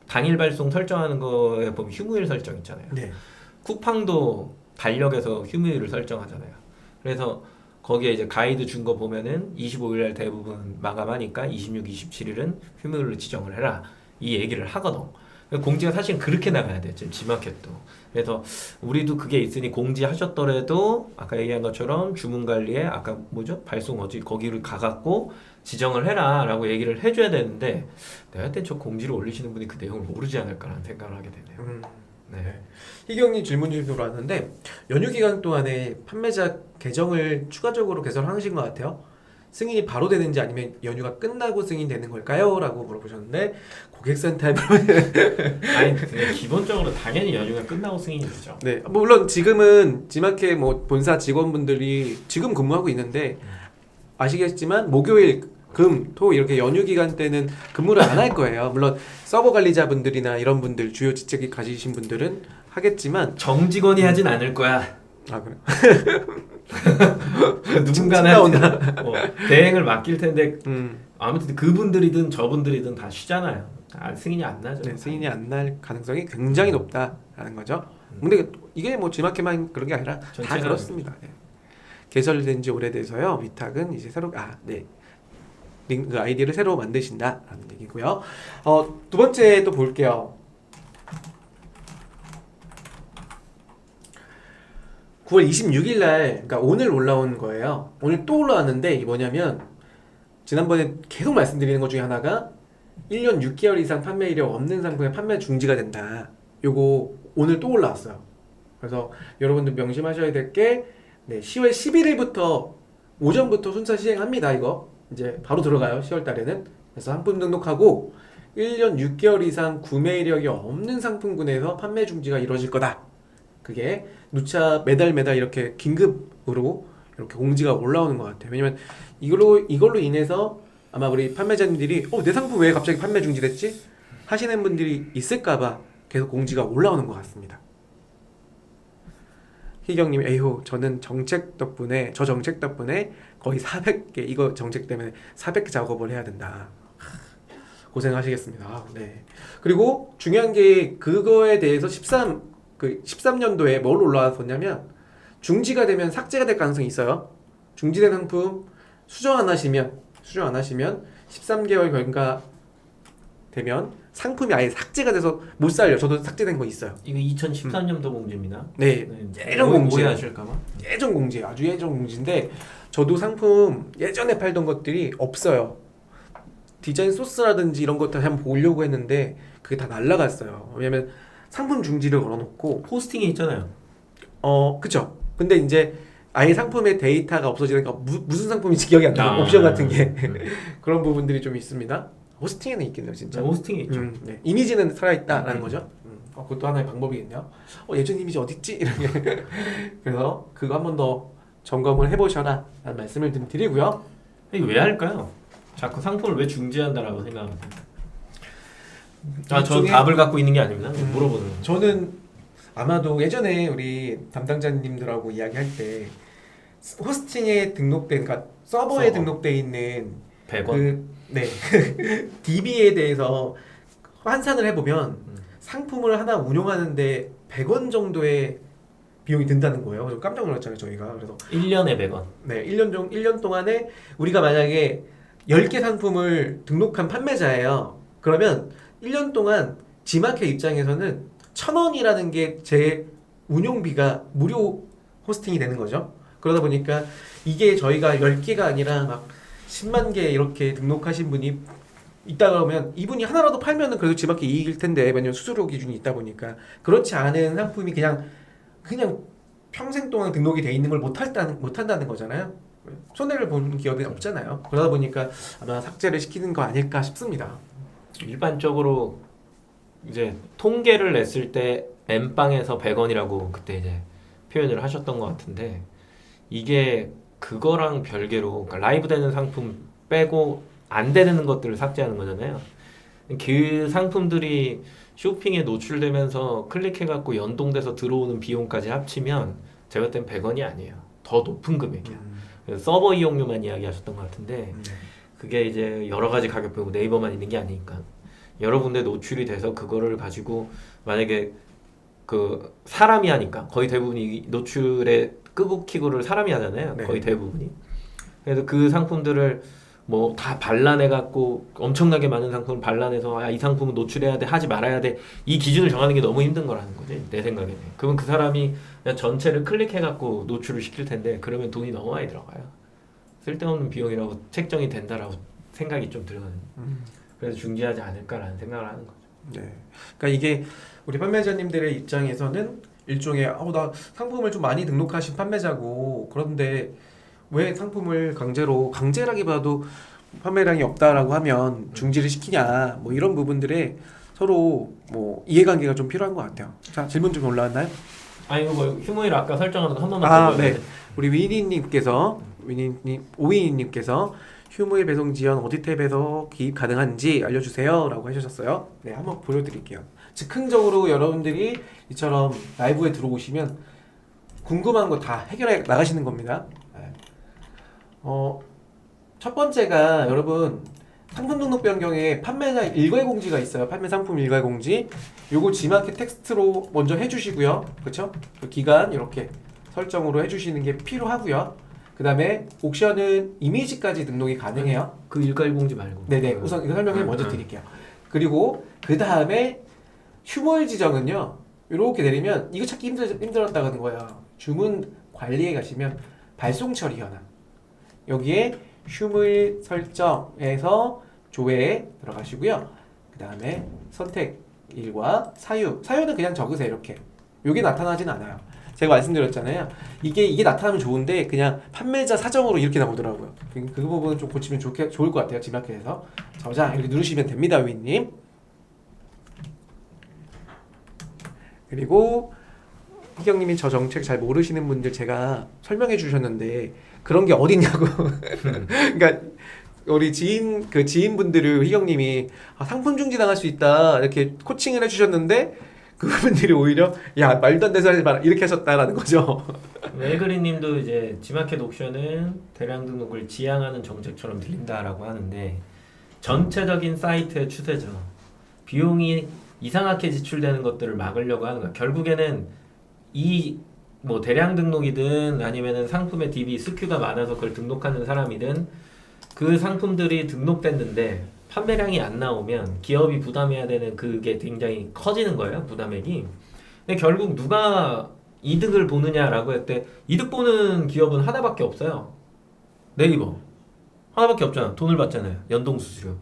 당일 발송 설정하는 거에 보면 휴무일 설정 있잖아요. 네. 쿠팡도 달력에서 휴무일을 설정하잖아요. 그래서 거기에 이제 가이드 준 거 보면은 25일 날 대부분 마감하니까 26, 27일은 휴무일로 지정을 해라. 이 얘기를 하거든. 공지가 사실 그렇게 나가야 돼. 지금 G마켓도. 그래서 우리도 그게 있으니 공지하셨더라도 아까 얘기한 것처럼 주문 관리에 아까 뭐죠? 발송 어디 거기를 가갖고 지정을 해라 라고 얘기를 해줘야 되는데 내가 할 땐 저 공지를 올리시는 분이 그 내용을 모르지 않을까라는 생각을 하게 되네요. 네. 희경님 질문 주시고 왔는데 연휴 기간 동안에 판매자 계정을 추가적으로 개설하신 것 같아요. 승인이 바로 되는지 아니면 연휴가 끝나고 승인되는 걸까요? 라고 물어보셨는데 고객센터에 아니 근데 기본적으로 당연히 연휴가 끝나고 승인이 되죠. 네, 물론 지금은 지마켓 뭐 본사 직원분들이 지금 근무하고 있는데 아시겠지만 목요일 금, 토 이렇게 연휴 기간 때는 근무를 안 할 거예요. 물론 서버 관리자분들이나 이런 분들 주요 직책이 가지신 분들은 하겠지만 정직원이 하진 않을 거야. 아 그래? 누군가는 대행을 맡길 텐데 음. 아무튼 그분들이든 저분들이든 다 쉬잖아요. 승인이 안 나죠. 네, 승인이 안 날 가능성이 굉장히 높다라는 거죠. 근데 이게 뭐 G마켓만 그런 게 아니라 다 그렇습니다. 네. 개설된 지 오래돼서요. 위탁은 이제 새로 그 아이디를 새로 만드신다라는 얘기고요. 두 번째 또 볼게요. 9월 26일 날, 그러니까 오늘 올라온 거예요. 오늘 또 올라왔는데 이게 뭐냐면 지난번에 계속 말씀드리는 것 중에 하나가 1년 6개월 이상 판매 이력 없는 상품의 판매 중지가 된다. 요거 오늘 또 올라왔어요. 그래서 여러분들 명심하셔야 될 게 10월 11일부터 오전부터 순차 시행합니다. 이거 이제 바로 들어가요. 10월 달에는. 그래서 상품 등록하고 1년 6개월 이상 구매 이력이 없는 상품군에서 판매 중지가 이루어질 거다. 그게 누차 매달 이렇게 긴급으로 이렇게 공지가 올라오는 것 같아요. 왜냐면 이걸로 인해서 아마 우리 판매자님들이 내 상품 왜 갑자기 판매 중지됐지? 하시는 분들이 있을까봐 계속 공지가 올라오는 것 같습니다. 희경님, 에이호, 저는 저 정책 덕분에 거의 400개, 이거 정책 때문에 400개 작업을 해야 된다. 고생하시겠습니다. 네. 그리고 중요한 게 그거에 대해서 13년도에 뭘 올라왔었냐면 중지가 되면 삭제가 될 가능성이 있어요. 중지된 상품 수정 안 하시면 13개월 경과 되면 상품이 아예 삭제가 돼서 못 살려. 저도 삭제된 거 있어요. 이거 2013년도 공지입니다. 네. 네. 예전 공지. 오해하실까봐. 예전 공지, 아주 예전 공지인데 저도 상품 예전에 팔던 것들이 없어요. 디자인 소스라든지 이런 것들 한번 보려고 했는데 그게 다 날라갔어요. 왜냐면 상품 중지를 걸어놓고 포스팅이 있잖아요. 그쵸. 근데 이제 아예 상품의 데이터가 없어지니까 무슨 상품인지 기억이 안 나요. 옵션 같은 게 그런 부분들이 좀 있습니다. 호스팅에는 있겠네요, 진짜. 네, 호스팅이 있죠. 네. 이미지는 살아있다라는 거죠. 그것도 하나의 방법이겠네요. 예전 이미지 어딨지? 이렇게. 그래서 그거 한 번 더 점검을 해보셔라 라는 말씀을 좀 드리고요. 이게 왜 할까요? 자꾸 상품을 왜 중지한다라고 생각하세요? 저 일종의- 답을 갖고 있는 게 아닙니다. 물어보는 거예요. 저는 아마도 예전에 우리 담당자님들하고 이야기할 때 호스팅에 등록된, 그러니까 서버에 서버. 등록돼 있는 100원. 네. DB에 대해서 환산을 해보면 상품을 하나 운용하는데 100원 정도의 비용이 든다는 거예요. 그래서 깜짝 놀랐잖아요, 저희가. 그래서 1년에 100원. 네, 1년 동안에 우리가 만약에 10개 상품을 등록한 판매자예요. 그러면 1년 동안 지마켓 입장에서는 1,000원이라는 게 제 운용비가 무료 호스팅이 되는 거죠. 그러다 보니까 이게 저희가 10개가 아니라 막 10만 개 이렇게 등록하신 분이 있다 그러면 이분이 하나라도 팔면은 그래도 지마켓 이익일 텐데, 왜냐면 수수료 기준이 있다 보니까. 그렇지 않은 상품이 그냥 평생 동안 등록이 돼 있는 걸 못한다는 거잖아요. 손해를 보는 기업이 없잖아요. 그러다 보니까 아마 삭제를 시키는 거 아닐까 싶습니다. 일반적으로 이제 통계를 냈을 때 엠빵에서 100원이라고 그때 이제 표현을 하셨던 것 같은데, 이게 그거랑 별개로 그러니까 라이브 되는 상품 빼고 안 되는 것들을 삭제하는 거잖아요. 그 상품들이 쇼핑에 노출되면서 클릭해갖고 연동돼서 들어오는 비용까지 합치면 제가 볼 땐 100원이 아니에요. 더 높은 금액이야. 그래서 서버 이용료만 이야기하셨던 것 같은데, 그게 이제 여러 가지 가격표고 네이버만 있는 게 아니니까 여러 군데 노출이 돼서 그거를 가지고 만약에 그 사람이 하니까 거의 대부분이 노출의 끄고 키고를 사람이 하잖아요. 네. 거의 대부분이. 그래서 그 상품들을 뭐 다 발라내 갖고 엄청나게 많은 상품을 발라내서 이 상품은 노출해야 돼, 하지 말아야 돼, 이 기준을 정하는 게 너무 힘든 거라는 거지, 내 생각에는. 그러면 그 사람이 그냥 전체를 클릭해 갖고 노출을 시킬 텐데, 그러면 돈이 너무 많이 들어가요. 쓸데없는 비용이라고 책정이 된다라고 생각이 좀 들거든요. 그래서 중지하지 않을까라는 생각을 하는 거죠. 네. 그러니까 이게 우리 판매자님들의 입장에서는 일종의 나 상품을 좀 많이 등록하신 판매자고, 그런데 왜 상품을 강제라기보다도 판매량이 없다라고 하면 중지를 시키냐, 뭐 이런 부분들에 서로 뭐 이해관계가 좀 필요한 것 같아요. 자, 질문 좀 올라왔나요? 아니 이거 뭐 휴무일 아까 설정하는 거 한 번만 더 네. 보여주세요. 우리 오이니님께서 휴무일 배송 지연 어디 탭에서 기입 가능한지 알려주세요 라고 해주셨어요. 네, 한번 보여드릴게요. 즉흥적으로 여러분들이 이처럼 라이브에 들어오시면 궁금한 거 다 해결해 나가시는 겁니다. 네. 첫 번째가 여러분 상품 등록 변경에 판매자 일괄 공지가 있어요. 판매 상품 일괄 공지. 요거 지마켓 텍스트로 먼저 해주시고요. 그렇죠? 그 기간 이렇게 설정으로 해주시는 게 필요하고요. 그 다음에 옥션은 이미지까지 등록이 가능해요. 그 일괄 공지 말고. 네네. 우선 이거 설명을 먼저 드릴게요. 그리고 그 다음에 휴무일 지정은요. 이렇게 내리면 이거 찾기 힘들었다는 거예요. 주문 관리에 가시면 발송 처리 현황. 여기에 휴무일 설정에서 조회에 들어가시고요. 그 다음에 선택일과 사유는 그냥 적으세요. 이렇게. 요게 나타나진 않아요. 제가 말씀드렸잖아요. 이게 나타나면 좋은데 그냥 판매자 사정으로 이렇게 나오더라고요. 그 부분은 좀 고치면 좋을 것 같아요. 지마켓에서. 자, 이렇게 누르시면 됩니다, 위님. 그리고 희경님이 저 정책 잘 모르시는 분들 제가 설명해 주셨는데 그런 게 어딨냐고. 그러니까 우리 지인분들을 희경님이 상품 중지 당할 수 있다 이렇게 코칭을 해주셨는데 그분들이 오히려 야 말도 안 되는 소리 하지 마라 이렇게 하셨다라는 거죠. 웰그린님도 이제 지마켓 옵션은 대량 등록을 지향하는 정책처럼 들린다라고 하는데 전체적인 사이트의 추세죠. 비용이 이상하게 지출되는 것들을 막으려고 하는 거야. 결국에는 이 뭐 대량 등록이든 아니면은 상품의 DB 스큐가 많아서 그걸 등록하는 사람이든 그 상품들이 등록됐는데 판매량이 안 나오면 기업이 부담해야 되는 그게 굉장히 커지는 거예요. 부담액이. 근데 결국 누가 이득을 보느냐라고 할 때 이득 보는 기업은 하나밖에 없어요. 네이버. 하나밖에 없잖아. 돈을 받잖아요. 연동 수수료.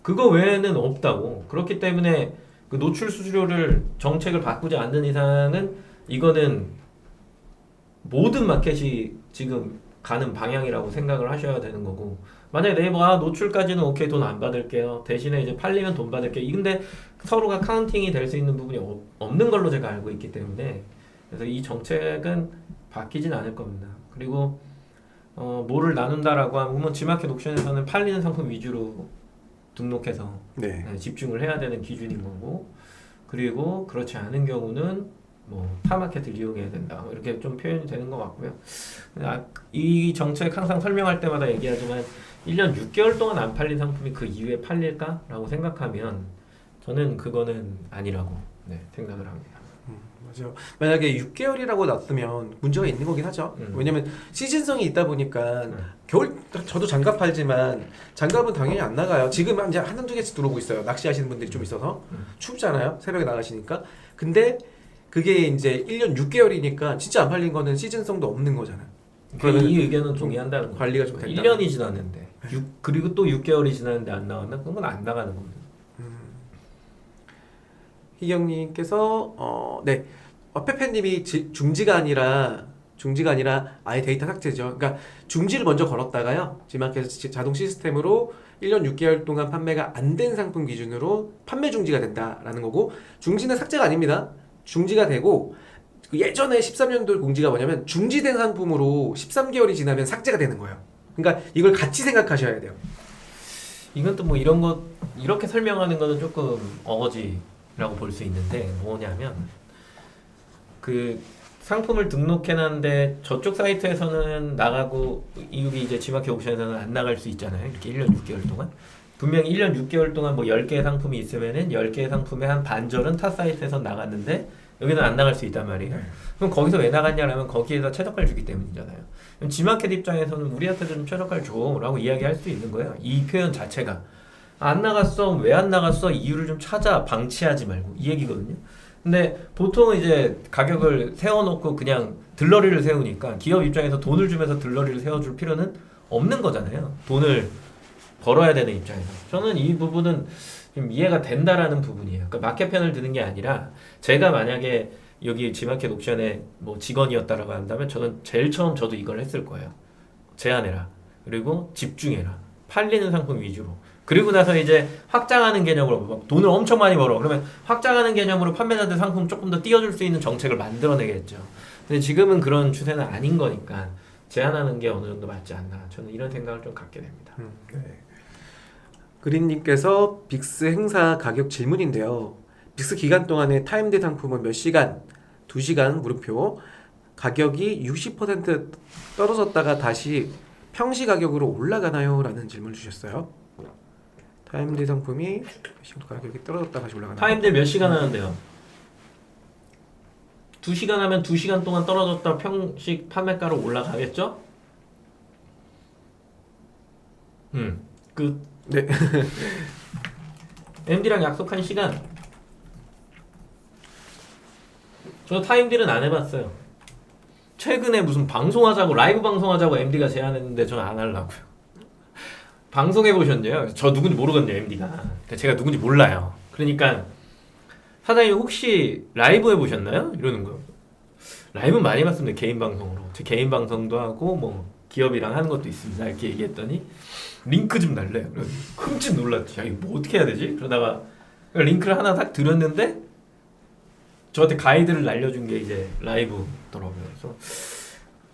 그거 외에는 없다고. 그렇기 때문에 그 노출 수수료를 정책을 바꾸지 않는 이상은 이거는 모든 마켓이 지금 가는 방향이라고 생각을 하셔야 되는 거고 만약에 네이버 노출까지는 오케이 돈 안 받을게요. 대신에 이제 팔리면 돈 받을게요. 근데 서로가 카운팅이 될 수 있는 부분이 없는 걸로 제가 알고 있기 때문에 그래서 이 정책은 바뀌진 않을 겁니다. 그리고 뭐를 나눈다라고 하면 지마켓 옵션에서는 팔리는 상품 위주로 등록해서 네. 집중을 해야 되는 기준인 거고 그리고 그렇지 않은 경우는 뭐 타마켓을 이용해야 된다 뭐 이렇게 좀 표현이 되는 것 같고요. 이 정책 항상 설명할 때마다 얘기하지만 1년 6개월 동안 안 팔린 상품이 그 이후에 팔릴까라고 생각하면 저는 그거는 아니라고 생각을 합니다. 맞아요. 만약에 6개월이라고 놨으면 문제가 있는 거긴 하죠. 왜냐면 시즌성이 있다 보니까 겨울 저도 장갑 팔지만 장갑은 당연히 안 나가요. 지금 이제 한두 개씩 들어오고 있어요. 낚시하시는 분들이 좀 있어서 춥잖아요. 새벽에 나가시니까. 근데 그게 이제 1년 6개월이니까 진짜 안 팔린 거는 시즌성도 없는 거잖아요. 그러면 이 의견은 동의한다는 거예요. 관리가 좀 된다. 1년이 지났는데 그리고 또 6개월이 지났는데 안 나왔나? 그건 안 나가는 겁니다. 희경님께서 네 페페님이 중지가 아니라 아예 데이터 삭제죠. 그러니까 중지를 먼저 걸었다가요. 지마켓 자동 시스템으로 1년 6개월 동안 판매가 안 된 상품 기준으로 판매 중지가 된다라는 거고 중지는 삭제가 아닙니다. 중지가 되고 예전에 13년도 공지가 뭐냐면 중지된 상품으로 13개월이 지나면 삭제가 되는 거예요. 그러니까 이걸 같이 생각하셔야 돼요. 이건 또 뭐 이런 거 이렇게 설명하는 거는 조금 어거지라고 볼 수 있는데 뭐냐면 그 상품을 등록해놨는데 저쪽 사이트에서는 나가고 여기 이제 지마켓 옵션에서는 안 나갈 수 있잖아요. 이렇게 1년 6개월 동안 분명히 1년 6개월 동안 뭐 10개의 상품이 있으면은 10개의 상품의 한 반절은 타 사이트에서 나갔는데 여기는 안 나갈 수 있단 말이에요. 그럼 거기서 왜 나갔냐라면 거기에다 최저가를 주기 때문이잖아요. 그럼 지마켓 입장에서는 우리한테 좀 최저가를 줘라고 이야기할 수 있는 거예요. 이 표현 자체가 안 나갔어 왜 안 나갔어 이유를 좀 찾아 방치하지 말고 이 얘기거든요. 근데 보통은 이제 가격을 세워놓고 그냥 들러리를 세우니까 기업 입장에서 돈을 주면서 들러리를 세워줄 필요는 없는 거잖아요. 돈을 벌어야 되는 입장에서 저는 이 부분은 좀 이해가 된다라는 부분이에요. 그러니까 마켓 편을 드는 게 아니라 제가 만약에 여기 지마켓 옵션에 뭐 직원이었다라고 한다면 저는 제일 처음 저도 이걸 했을 거예요. 제한해라. 그리고 집중해라. 팔리는 상품 위주로. 그리고 나서 이제 확장하는 개념으로 막 돈을 엄청 많이 벌어. 그러면 확장하는 개념으로 판매자들 상품 조금 더 띄워줄 수 있는 정책을 만들어내겠죠. 근데 지금은 그런 추세는 아닌 거니까 제한하는 게 어느 정도 맞지 않나. 저는 이런 생각을 좀 갖게 됩니다. 네. 그린님께서 빅스 행사 가격 질문인데요. 빅스 기간 동안에 타임드 상품은 몇 시간, 2시간 물음표 가격이 60% 떨어졌다가 다시 평시 가격으로 올라가나요? 라는 질문을 주셨어요. 타임드 상품이 가격이 떨어졌다가 다시 올라가나요? 타임들 몇 시간 하는데요? 2시간 하면 2시간 동안 떨어졌다 평식 판매가로 올라가겠죠? 끝. 네. MD랑 약속한 시간. 저 타임딜은 안 해봤어요. 최근에 무슨 방송하자고 라이브 방송하자고 MD가 제안했는데 저는 안 하려고요. 방송해보셨냐요? 저 누군지 모르거든요 MD가. 제가 누군지 몰라요. 그러니까 사장님 혹시 라이브 해보셨나요? 이러는 거예요. 라이브 많이 봤습니다. 개인 방송으로. 제 개인 방송도 하고 뭐 기업이랑 하는 것도 있습니다. 이렇게 얘기했더니 링크 좀 달래요. 흠칫 놀랐지. 야 이거 뭐 어떻게 해야 되지? 그러다가 링크를 하나 딱 드렸는데 저한테 가이드를 날려준 게 이제 라이브더라고요. 그래서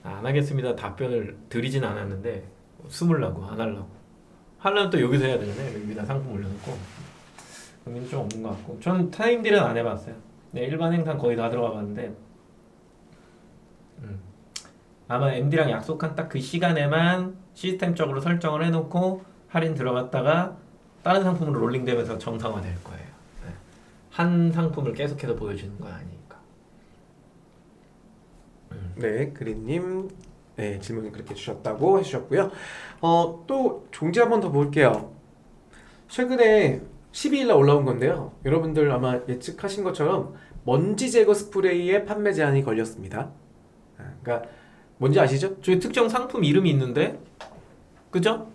안 하겠습니다. 답변을 드리진 않았는데 숨으려고 안 하려고. 하려면 또 여기서 해야 되잖아요. 여기다 상품 올려놓고. 의미는 좀 없는 것 같고. 전 타임딜은 안 해봤어요. 네, 일반 행사 거의 다 들어가 봤는데 아마 MD랑 약속한 딱 그 시간에만 시스템적으로 설정을 해놓고 할인 들어갔다가 다른 상품으로 롤링되면서 정상화 될 거예요. 네. 한 상품을 계속해서 보여주는 건 아니니까. 네, 그린님 네, 질문을 그렇게 주셨다고 해주셨고요. 또 종지 한 번 더 볼게요. 최근에 12일 날 올라온 건데요. 여러분들 아마 예측하신 것처럼 먼지 제거 스프레이의 판매 제한이 걸렸습니다. 그러니까 뭔지 아시죠? 저기 특정 상품 이름이 있는데, 그죠?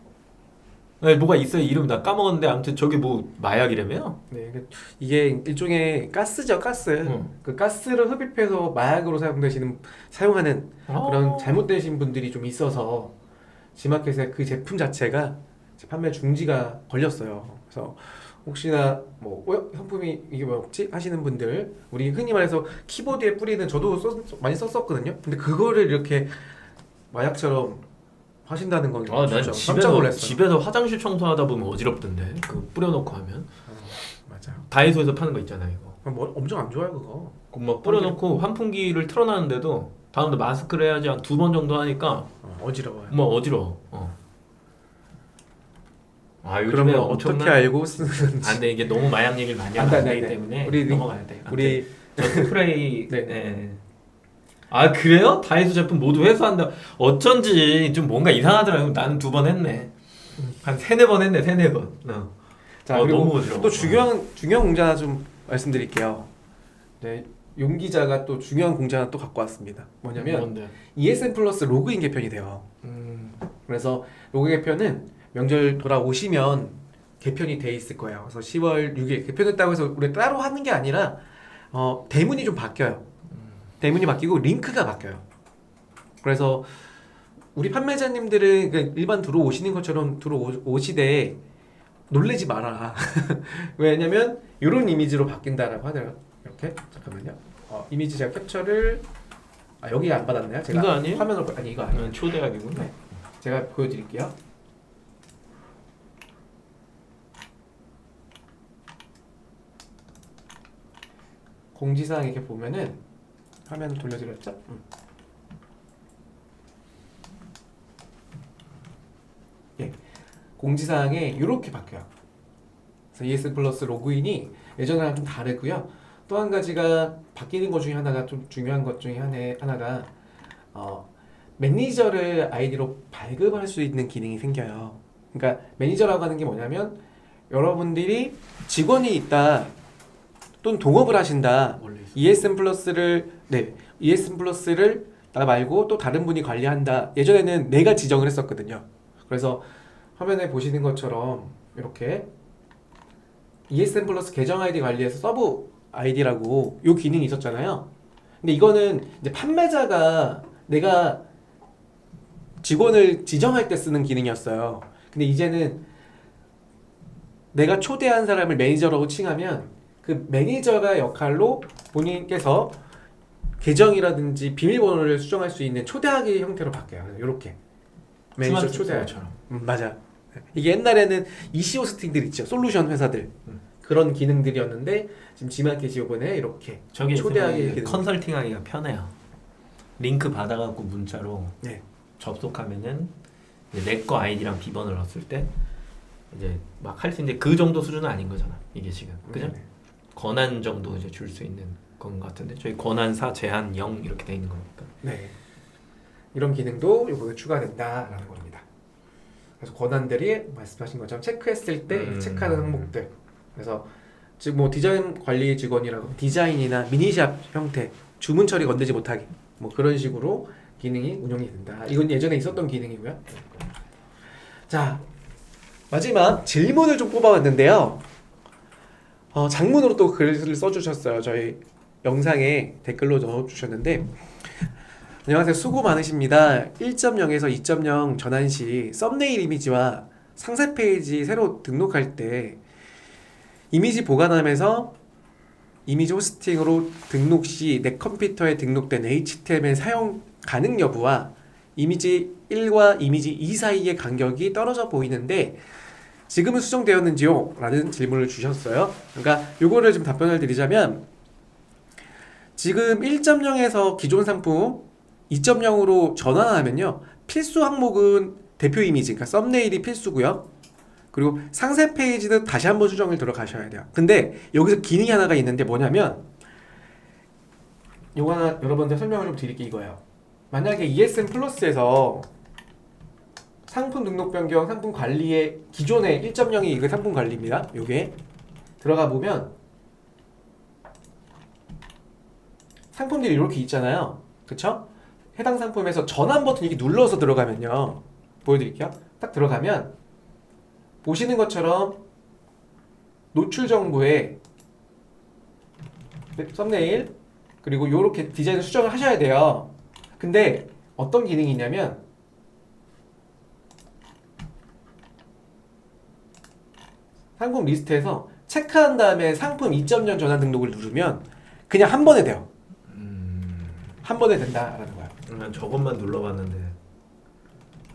네, 뭐가 있어요. 이름 나 까먹었는데 아무튼 저게 뭐 마약이라며요? 네, 이게 일종의 가스죠, 가스. 그 가스를 흡입해서 마약으로 사용하는 그런 잘못되신 분들이 좀 있어서 지마켓에 그 제품 자체가 판매 중지가 걸렸어요. 그래서 혹시나 뭐 상품이 이게 뭐였지 하시는 분들, 우리 흔히 말해서 키보드에 뿌리는 저도 많이 썼었거든요. 근데 그거를 이렇게 마약처럼 하신다는 건 난 진짜 깜짝 놀랐어요. 집에서 화장실 청소하다 보면 어지럽던데. 그거 뿌려놓고 하면. 맞아요. 다이소에서 파는 거 있잖아요, 이거. 뭐 엄청 안 좋아요 그거. 그거 막 뿌려놓고 환풍기를 틀어놨는데도 다음날 마스크를 해야지 한 2번 정도 하니까 어지러워요. 뭐 어지러워. 아, 요즘에 그러면 어떻게 알고 쓰는지. 안 돼. 이게 너무 마약 얘기를 많이 안 하기 돼. 때문에 우리 넘어가야 돼. 우리 저 스프레이 네. 네. 아, 그래요? 다이소 제품 모두 회수한다. 어쩐지 좀 뭔가 이상하더라고요. 나는 2번 했네. 한 3-4번 했네. 3-4번. 자, 그리고 너무 어지러워. 또 중요한 공지 하나 좀 말씀드릴게요. 네, 용 기자가 또 중요한 공지 하나 또 갖고 왔습니다. 뭐냐면 뭔데? ESN 플러스 로그인 개편이 돼요. 그래서 로그인 개편은 명절 돌아오시면 개편이 돼 있을 거예요. 그래서 10월 6일 개편했다고 해서 우리 따로 하는 게 아니라 대문이 좀 바뀌어요. 대문이 바뀌고 링크가 바뀌어요. 그래서 우리 판매자님들은 그냥 일반 들어오시는 것처럼 들어오시되 놀래지 마라. 왜냐면 이런 이미지로 바뀐다라고 하더라고요. 이렇게 잠깐만요. 이미지 제가 캡처를 여기 안 받았나요? 제가 이거 아니에요? 화면을 아니 이거 아니에요. 초대하기구나. 네. 제가 보여드릴게요. 공지사항 이렇게 보면은 화면을 돌려드렸죠? 예, 공지사항에 이렇게 바뀌어요. 그래서 ESN 플러스 로그인이 예전이랑 좀 다르고요. 또 한 가지가 바뀌는 것 중에 하나가 좀 중요한 것 중에 하나가 매니저를 아이디로 발급할 수 있는 기능이 생겨요. 그러니까 매니저라고 하는 게 뭐냐면 여러분들이 직원이 있다 또는 동업을 하신다. ESN 플러스를 나 말고 또 다른 분이 관리한다. 예전에는 내가 지정을 했었거든요. 그래서 화면에 보시는 것처럼 이렇게 ESN 플러스 계정 아이디 관리해서 서브 아이디라고 요 기능이 있었잖아요. 근데 이거는 이제 판매자가 내가 직원을 지정할 때 쓰는 기능이었어요. 근데 이제는 내가 초대한 사람을 매니저라고 칭하면 그 매니저가 역할로 본인께서 계정이라든지 비밀번호를 수정할 수 있는 초대하기 형태로 바뀌어요. 이렇게 매니저 초대처럼. 맞아. 이게 옛날에는 EC 호스팅들 있죠. 솔루션 회사들 그런 기능들이었는데 지금 지마켓이 이번에 이렇게 저기 초대하기 컨설팅하기가 편해요. 링크 받아갖고 문자로 네. 접속하면은 내 거 아이디랑 비번을 넣었을 때 이제 막 할 수 있는데 그 정도 수준은 아닌 거잖아. 이게 지금 그죠? 네네. 권한 정도 이제 줄 수 있는 건 같은데 저희 권한사 제한 0 이렇게 돼 있는 거니까. 네. 이런 기능도 이번에 추가된다라는 겁니다. 그래서 권한들이 말씀하신 것처럼 체크했을 때 체크하는 항목들. 그래서 즉 뭐 디자인 관리 직원이라고 디자인이나 미니샵 형태 주문 처리 건들지 못하게 뭐 그런 식으로 기능이 운영이 된다. 이건 예전에 있었던 기능이고요. 자, 마지막 질문을 좀 뽑아왔는데요. 장문으로 또 글을 써주셨어요. 저희 영상에 댓글로 넣어주셨는데 안녕하세요. 수고 많으십니다. 1.0에서 2.0 전환 시 썸네일 이미지와 상세 페이지 새로 등록할 때 이미지 보관함에서 이미지 호스팅으로 등록 시 내 컴퓨터에 등록된 HTML 사용 가능 여부와 이미지 1과 이미지 2 사이의 간격이 떨어져 보이는데 지금은 수정되었는지요? 라는 질문을 주셨어요. 그러니까 요거를 좀 답변을 드리자면 지금 1.0에서 기존 상품 2.0으로 전환하면요. 필수 항목은 대표 이미지, 그러니까 썸네일이 필수고요. 그리고 상세 페이지는 다시 한번 수정을 들어가셔야 돼요. 근데 여기서 기능이 하나가 있는데 뭐냐면 요거 하나 여러분들 설명을 좀 드릴게 이거예요. 만약에 ESM 플러스에서 상품 등록 변경, 상품 관리의 기존의 1.0이 이게 상품 관리입니다. 요게 들어가 보면 상품들이 이렇게 있잖아요. 그쵸? 해당 상품에서 전환 버튼 이렇게 눌러서 들어가면요. 보여드릴게요. 딱 들어가면 보시는 것처럼 노출 정보에 썸네일 그리고 요렇게 디자인을 수정을 하셔야 돼요. 근데 어떤 기능이 있냐면 상품 리스트에서 체크한 다음에 상품 2.0 전환 등록을 누르면 그냥 한 번에 돼요. 한 번에 된다라는 거야. 저것만 눌러봤는데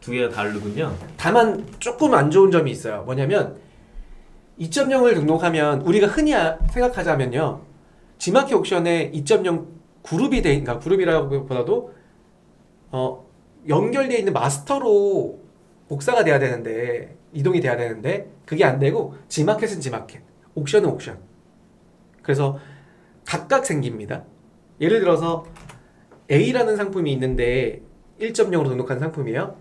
두 개가 다르군요. 다만 조금 안 좋은 점이 있어요. 뭐냐면 2.0을 등록하면 우리가 흔히 생각하자면요. G마켓 옥션에 2.0 그룹이 그러니까 그룹이라기보다도 연결되어 있는 마스터로 복사가 돼야 되는데 이동이 돼야 되는데 그게 안 되고 G마켓은 G마켓, 옥션은 옥션. 그래서 각각 생깁니다. 예를 들어서 A라는 상품이 있는데 1.0으로 등록한 상품이에요.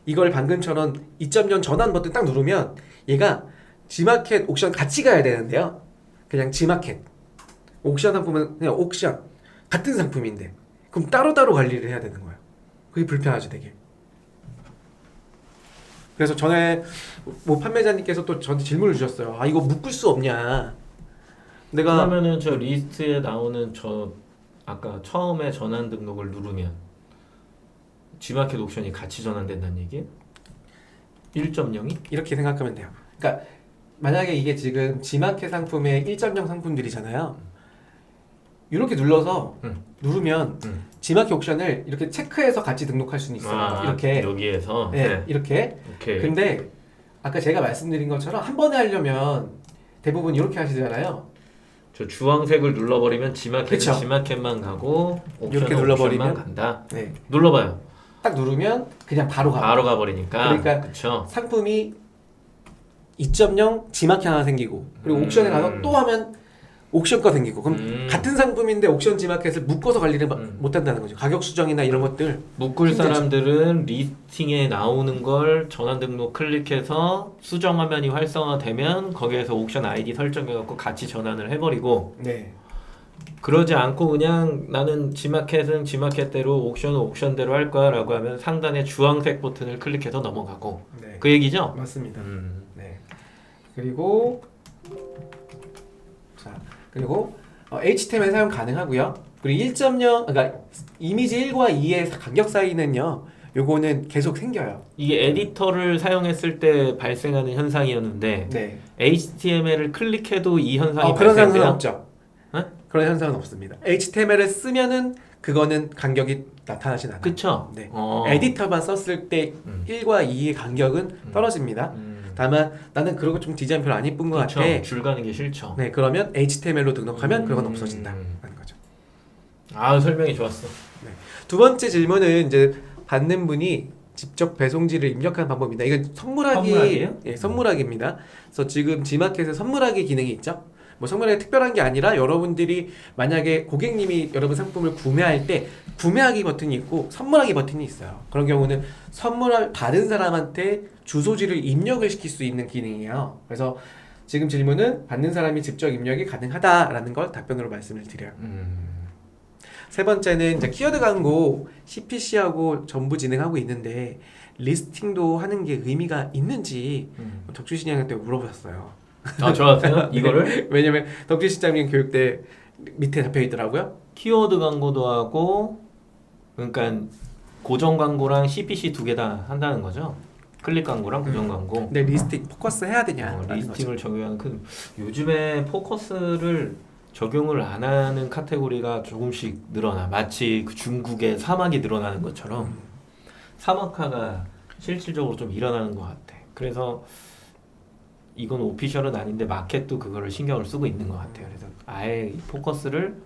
이걸 방금처럼 2.0 전환 버튼 딱 누르면 얘가 G마켓, 옥션 같이 가야 되는데요. 그냥 G마켓, 옥션 상품은 그냥 옥션 같은 상품인데 그럼 따로따로 관리를 해야 되는 거예요. 그게 불편하죠 되게. 그래서 전에 뭐 판매자님께서 또 저한테 질문을 주셨어요. 아 이거 묶을 수 없냐. 내가 그러면은 저 리스트에 나오는 저 아까 처음에 전환 등록을 누르면 G마켓 옵션이 같이 전환된다는 얘기예요? 1.0이? 이렇게 생각하면 돼요. 그러니까 만약에 이게 지금 G마켓 상품의 1.0 상품들이잖아요. 이렇게 눌러서 누르면 G마켓 옵션을 이렇게 체크해서 같이 등록할 수는 있어요. 이렇게 여기에서 네, 이렇게. 오케이. 근데 아까 제가 말씀드린 것처럼 한 번에 하려면 대부분 이렇게 하시잖아요. 저 주황색을 눌러버리면 G마켓은 그쵸. G마켓만 가고 이렇게 옵션은 눌러버리면? 옵션만 간다. 네. 눌러봐요. 딱 누르면 그냥 바로 가. 바로 가버리니까. 그러니까 그쵸. 상품이 2.0 G마켓 하나 생기고 그리고 옥션에 가서 또 하면 옥션 거 생기고 그럼 같은 상품인데 옥션 G마켓을 묶어서 관리를 못 한다는 거죠. 가격 수정이나 이런 것들 묶을 힘들죠. 사람들은 리스팅에 나오는 걸 전환 등록 클릭해서 수정 화면이 활성화되면 거기에서 옥션 아이디 설정해갖고 같이 전환을 해버리고 네. 그러지 않고 그냥 나는 G마켓은 G마켓대로 옥션은 옥션대로 할 거야 라고 하면 상단에 주황색 버튼을 클릭해서 넘어가고 네. 그 얘기죠? 맞습니다. 네. 그리고 자 그리고 HTML 사용 가능하고요. 그리고 1.0 그러니까 이미지 1과 2의 간격 사이는요. 요거는 계속 생겨요. 이게 에디터를 사용했을 때 발생하는 현상이었는데 네. HTML을 클릭해도 이 현상이 그런 현상은 발생돼요? 없죠. 어? 그런 현상은 없습니다. HTML을 쓰면은 그거는 간격이 나타나진 않아요. 그쵸? 네. 어. 에디터만 썼을 때 1과 2의 간격은 떨어집니다. 다만 나는 그런 거 좀 디자인 별로 안 이쁜 것 그쵸? 같아. 줄 가는 게 싫죠. 네, 그러면 HTML로 등록하면 그건 없어진다는 거죠. 아 설명이 좋았어. 두 번째 질문은 이제 받는 분이 직접 배송지를 입력하는 방법입니다. 이건 선물하기예요? 예, 선물하기입니다. 그래서 지금 G마켓에 선물하기 기능이 있죠. 뭐 선물하기 특별한 게 아니라 여러분들이 만약에 고객님이 여러분 상품을 구매할 때 구매하기 버튼이 있고 선물하기 버튼이 있어요. 그런 경우는 선물을 받은 사람한테 주소지를 입력을 시킬 수 있는 기능이에요. 그래서 지금 질문은 받는 사람이 직접 입력이 가능하다라는 걸 답변으로 말씀을 드려요. 세 번째는 이제 키워드 광고 CPC하고 전부 진행하고 있는데 리스팅도 하는 게 의미가 있는지 덕주 시장한테 물어보셨어요. 아 좋았어요? 이거를? 왜냐면 덕주 시장님 교육 때 밑에 잡혀 있더라고요. 키워드 광고도 하고 그러니까 고정 광고랑 CPC 두 개 다 한다는 거죠? 클릭 광고랑 고정 광고. 근데 리스팅 포커스 해야 되냐? 리스팅을 적용하는 요즘에 포커스를 적용을 안 하는 카테고리가 조금씩 늘어나. 마치 그 중국의 사막이 늘어나는 것처럼 사막화가 실질적으로 좀 일어나는 것 같아. 그래서 이건 오피셜은 아닌데 마켓도 그거를 신경을 쓰고 있는 것 같아요. 그래서 아예 이 포커스를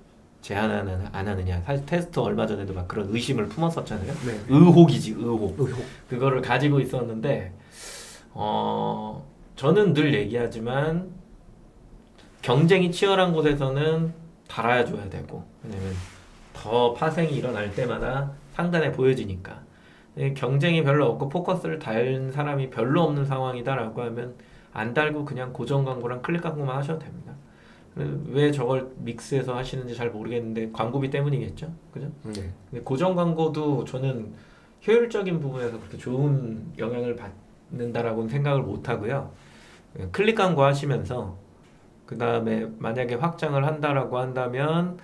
제한 안 하느냐. 사실 테스트 얼마 전에도 막 그런 의심을 품었었잖아요. 네. 의혹이지 의혹. 의혹. 그거를 가지고 있었는데 저는 늘 얘기하지만 경쟁이 치열한 곳에서는 달아줘야 되고 왜냐면 더 파생이 일어날 때마다 상단에 보여지니까 경쟁이 별로 없고 포커스를 달 사람이 별로 없는 상황이다라고 하면 안 달고 그냥 고정 광고랑 클릭 광고만 하셔도 됩니다. 왜 저걸 믹스해서 하시는지 잘 모르겠는데 광고비 때문이겠죠, 그죠? 네. 근데 고정 광고도 저는 효율적인 부분에서 그렇게 좋은 영향을 받는다라고는 생각을 못 하고요. 클릭 광고 하시면서 그 다음에 만약에 확장을 한다라고 한다면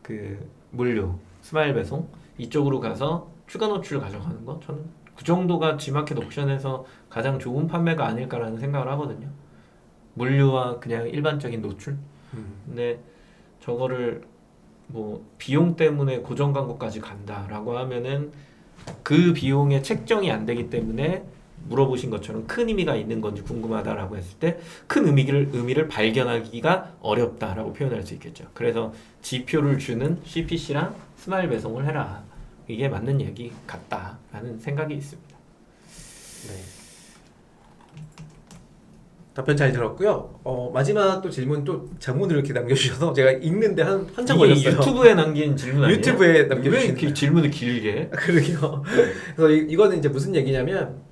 그 물류, 스마일 배송 이쪽으로 가서 추가 노출을 가져가는 거 저는 그 정도가 G마켓 옥션에서 가장 좋은 판매가 아닐까라는 생각을 하거든요. 물류와 그냥 일반적인 노출. 근데 저거를 뭐 비용 때문에 고정 광고까지 간다라고 하면은 그 비용의 책정이 안 되기 때문에 물어보신 것처럼 큰 의미가 있는 건지 궁금하다라고 했을 때 큰 의미를 발견하기가 어렵다라고 표현할 수 있겠죠. 그래서 지표를 주는 CPC랑 스마일 배송을 해라. 이게 맞는 얘기 같다라는 생각이 있습니다. 네. 답변 잘 들었고요. 마지막 또 질문 또 장문으로 이렇게 남겨주셔서 제가 읽는데 한참 이게 걸렸어요. 유튜브에 남긴 질문 아니에요? 유튜브에 왜 남겨주신 이렇게 질문을 길게 해? 그러게요. 그래서 이거는 이제 무슨 얘기냐면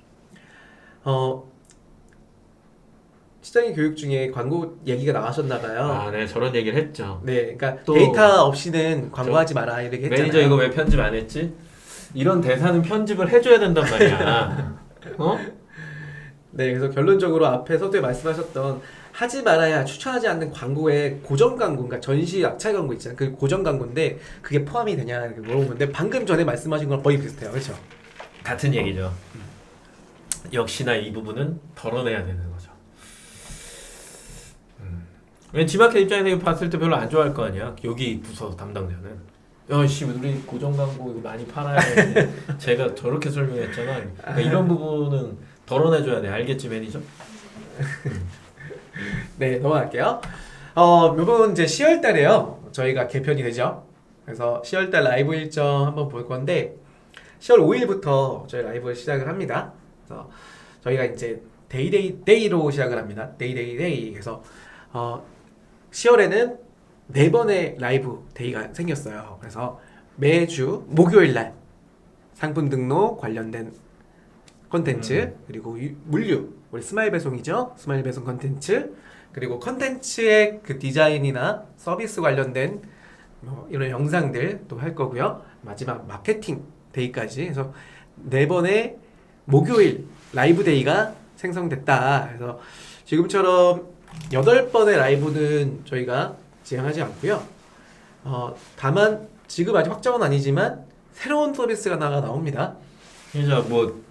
시장의 교육 중에 광고 얘기가 나가셨나봐요. 아, 네, 저런 얘기를 했죠. 네, 그러니까 또 데이터 없이는 광고하지 마라 이렇게 했잖아요. 매니저 이거 왜 편집 안 했지? 이런 대사는 편집을 해줘야 된단 말이야. 어? 네, 그래서 결론적으로 앞에 서두에 말씀하셨던 하지 말아야 추천하지 않는 광고의 고정 광고, 그러니까 전시 낙찰 광고 있잖아요. 그 고정 광고인데 그게 포함이 되냐 이렇게 물어보는데 방금 전에 말씀하신 거랑 거의 비슷해요, 그렇죠? 같은 얘기죠. 역시나 이 부분은 덜어내야 되는 거죠. 왜 G마켓 입장에서 이거 봤을 때 별로 안 좋아할 거 아니야? 여기 부서 담당자는 야씨 우리 고정 광고 이거 많이 팔아야 되는데 제가 저렇게 설명했잖아. 그러니까 이런 부분은 덜어내줘야 돼. 알겠지 매니저? 네, 넘어갈게요. 요번 이제 10월 달에요. 저희가 개편이 되죠. 그래서 10월 달 라이브 일정 한번 볼 건데 10월 5일부터 저희 라이브를 시작을 합니다. 그래서 저희가 이제 데이로 시작을 합니다. 데이. 그래서 10월에는 4번의 라이브 데이가 생겼어요. 그래서 매주 목요일 날 상품 등록 관련된 콘텐츠 그리고 물류 우리 스마일 배송이죠. 스마일 배송 콘텐츠 그리고 콘텐츠의 그 디자인이나 서비스 관련된 뭐 이런 영상들 또 할 거고요. 마지막 마케팅 데이까지 해서 4번의 목요일 라이브 데이가 생성됐다. 그래서 지금처럼 8번의 라이브는 저희가 진행하지 않고요. 다만 지금 아직 확정은 아니지만 새로운 서비스가 나옵니다. 진짜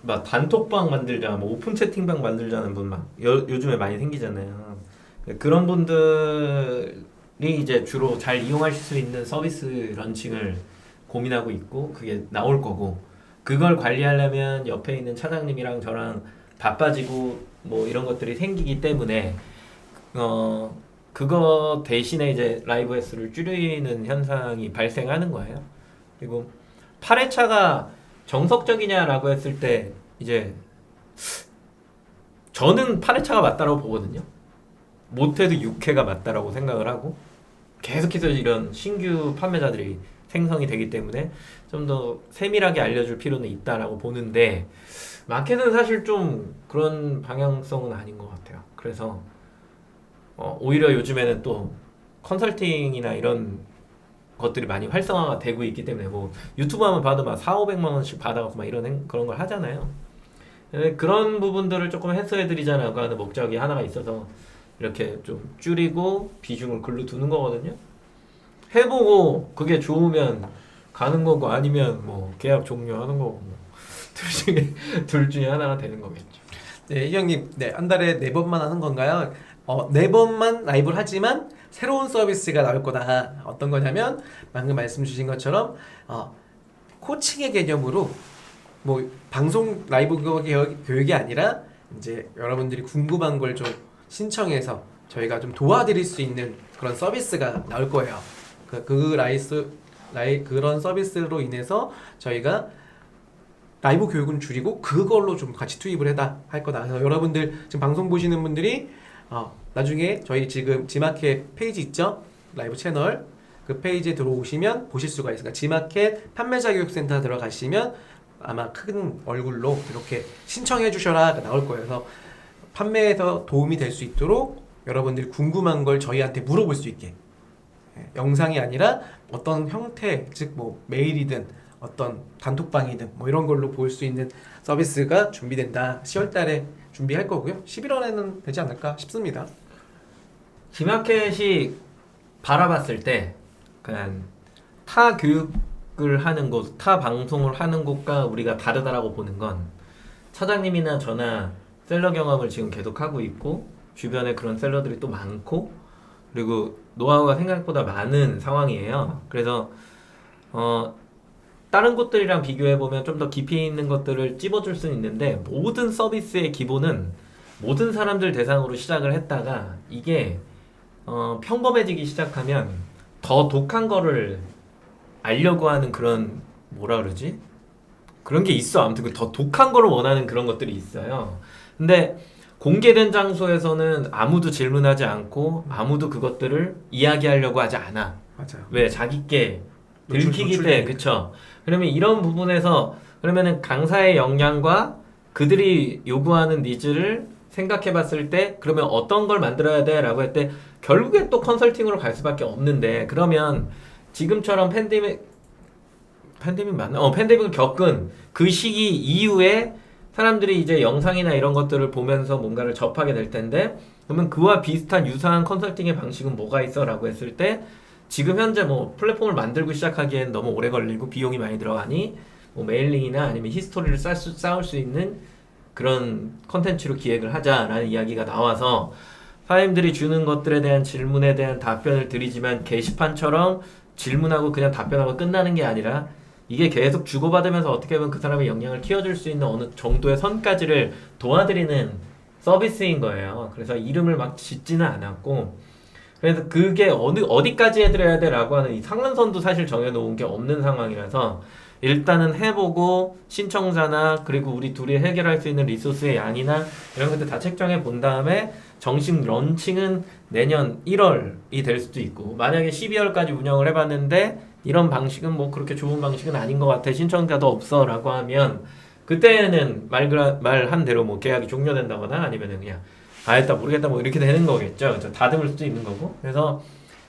막 단톡방 만들자, 뭐 오픈 채팅방 만들자는 분 막 요즘에 많이 생기잖아요. 그런 분들이 이제 주로 잘 이용하실 수 있는 서비스 런칭을 고민하고 있고 그게 나올 거고 그걸 관리하려면 옆에 있는 차장님이랑 저랑 바빠지고 뭐 이런 것들이 생기기 때문에 그거 대신에 이제 라이브 횟수를 줄이는 현상이 발생하는 거예요. 그리고 8회차가 정석적이냐라고 했을 때 이제 저는 8회차가 맞다라고 보거든요. 못해도 6회가 맞다라고 생각을 하고 계속해서 이런 신규 판매자들이 생성이 되기 때문에 좀 더 세밀하게 알려줄 필요는 있다라고 보는데 마켓은 사실 좀 그런 방향성은 아닌 것 같아요. 그래서 오히려 요즘에는 또 컨설팅이나 이런 것들이 많이 활성화가 되고 있기 때문에 뭐 유튜브 하면 봐도 막 4,500만 원씩 받아갖고 막 이런 그런 걸 하잖아요. 그런 부분들을 조금 해소해드리자라고 하는 목적이 하나가 있어서 이렇게 좀 줄이고 비중을 글로 두는 거거든요. 해보고 그게 좋으면 가는 거고 아니면 뭐 계약 종료하는 거고 뭐 둘 중에 하나가 되는 거겠죠. 네, 이형님, 네, 한 달에 4번만 하는 건가요? 4번만 라이브를 하지만 새로운 서비스가 나올 거다. 어떤 거냐면 방금 말씀 주신 것처럼 코칭의 개념으로 뭐 방송 라이브 교육이 아니라 이제 여러분들이 궁금한 걸 좀 신청해서 저희가 좀 도와드릴 수 있는 그런 서비스가 나올 거예요. 그런 서비스로 인해서 저희가 라이브 교육은 줄이고 그걸로 좀 같이 투입을 해다 할 거다. 그래서 여러분들 지금 방송 보시는 분들이 나중에 저희 지금 지마켓 페이지 있죠? 라이브 채널 그 페이지에 들어오시면 보실 수가 있으니까 지마켓 판매자 교육센터 들어가시면 아마 큰 얼굴로 이렇게 신청해 주셔라 나올 거예요. 그래서 판매에서 도움이 될 수 있도록 여러분들이 궁금한 걸 저희한테 물어볼 수 있게 영상이 아니라 어떤 형태 즉 뭐 메일이든 어떤 단톡방이든 뭐 이런 걸로 볼 수 있는 서비스가 준비된다. 10월 달에 준비할 거고요. 11월에는 되지 않을까 싶습니다. 지마켓이 바라봤을 때 그냥 타 교육을 하는 곳, 타 방송을 하는 곳과 우리가 다르다라고 보는 건 차장님이나 저나 셀러 경험을 지금 계속 하고 있고 주변에 그런 셀러들이 또 많고 그리고 노하우가 생각보다 많은 상황이에요. 그래서 다른 곳들이랑 비교해보면 좀 더 깊이 있는 것들을 찝어줄 수는 있는데 모든 서비스의 기본은 모든 사람들 대상으로 시작을 했다가 이게 평범해지기 시작하면 더 독한 거를 알려고 하는 그런 뭐라 그러지? 그런 게 있어. 아무튼 더 독한 거를 원하는 그런 것들이 있어요. 근데 공개된 장소에서는 아무도 질문하지 않고 아무도 그것들을 이야기하려고 하지 않아. 맞아요. 왜? 자기께 들키기 때, 그쵸? 그러면 이런 부분에서 그러면은 강사의 역량과 그들이 요구하는 니즈를 생각해 봤을 때 그러면 어떤 걸 만들어야 돼? 라고 할 때 결국에 또 컨설팅으로 갈 수밖에 없는데 그러면 지금처럼 팬데믹 맞나? 팬데믹을 겪은 그 시기 이후에 사람들이 이제 영상이나 이런 것들을 보면서 뭔가를 접하게 될 텐데 그러면 그와 비슷한 유사한 컨설팅의 방식은 뭐가 있어? 라고 했을 때 지금 현재 뭐 플랫폼을 만들고 시작하기엔 너무 오래 걸리고 비용이 많이 들어가니 뭐 메일링이나 아니면 히스토리를 쌓을 수 있는 그런 컨텐츠로 기획을 하자라는 이야기가 나와서 사장님들이 주는 것들에 대한 질문에 대한 답변을 드리지만 게시판처럼 질문하고 그냥 답변하고 끝나는 게 아니라 이게 계속 주고받으면서 어떻게 보면 그 사람의 역량을 키워줄 수 있는 어느 정도의 선까지를 도와드리는 서비스인 거예요. 그래서 이름을 막 짓지는 않았고 그래서 그게 어디까지 해드려야 돼 라고 하는 이 상한선도 사실 정해놓은 게 없는 상황이라서 일단은 해보고 신청자나 그리고 우리 둘이 해결할 수 있는 리소스의 양이나 이런 것들 다 책정해 본 다음에 정식 런칭은 내년 1월이 될 수도 있고 만약에 12월까지 운영을 해봤는데 이런 방식은 뭐 그렇게 좋은 방식은 아닌 것 같아 신청자도 없어 라고 하면 그때는 말한 대로 뭐 계약이 종료된다거나 아니면은 그냥 일단 모르겠다 뭐 이렇게 되는 거겠죠. 그렇죠? 다듬을 수도 있는 거고. 그래서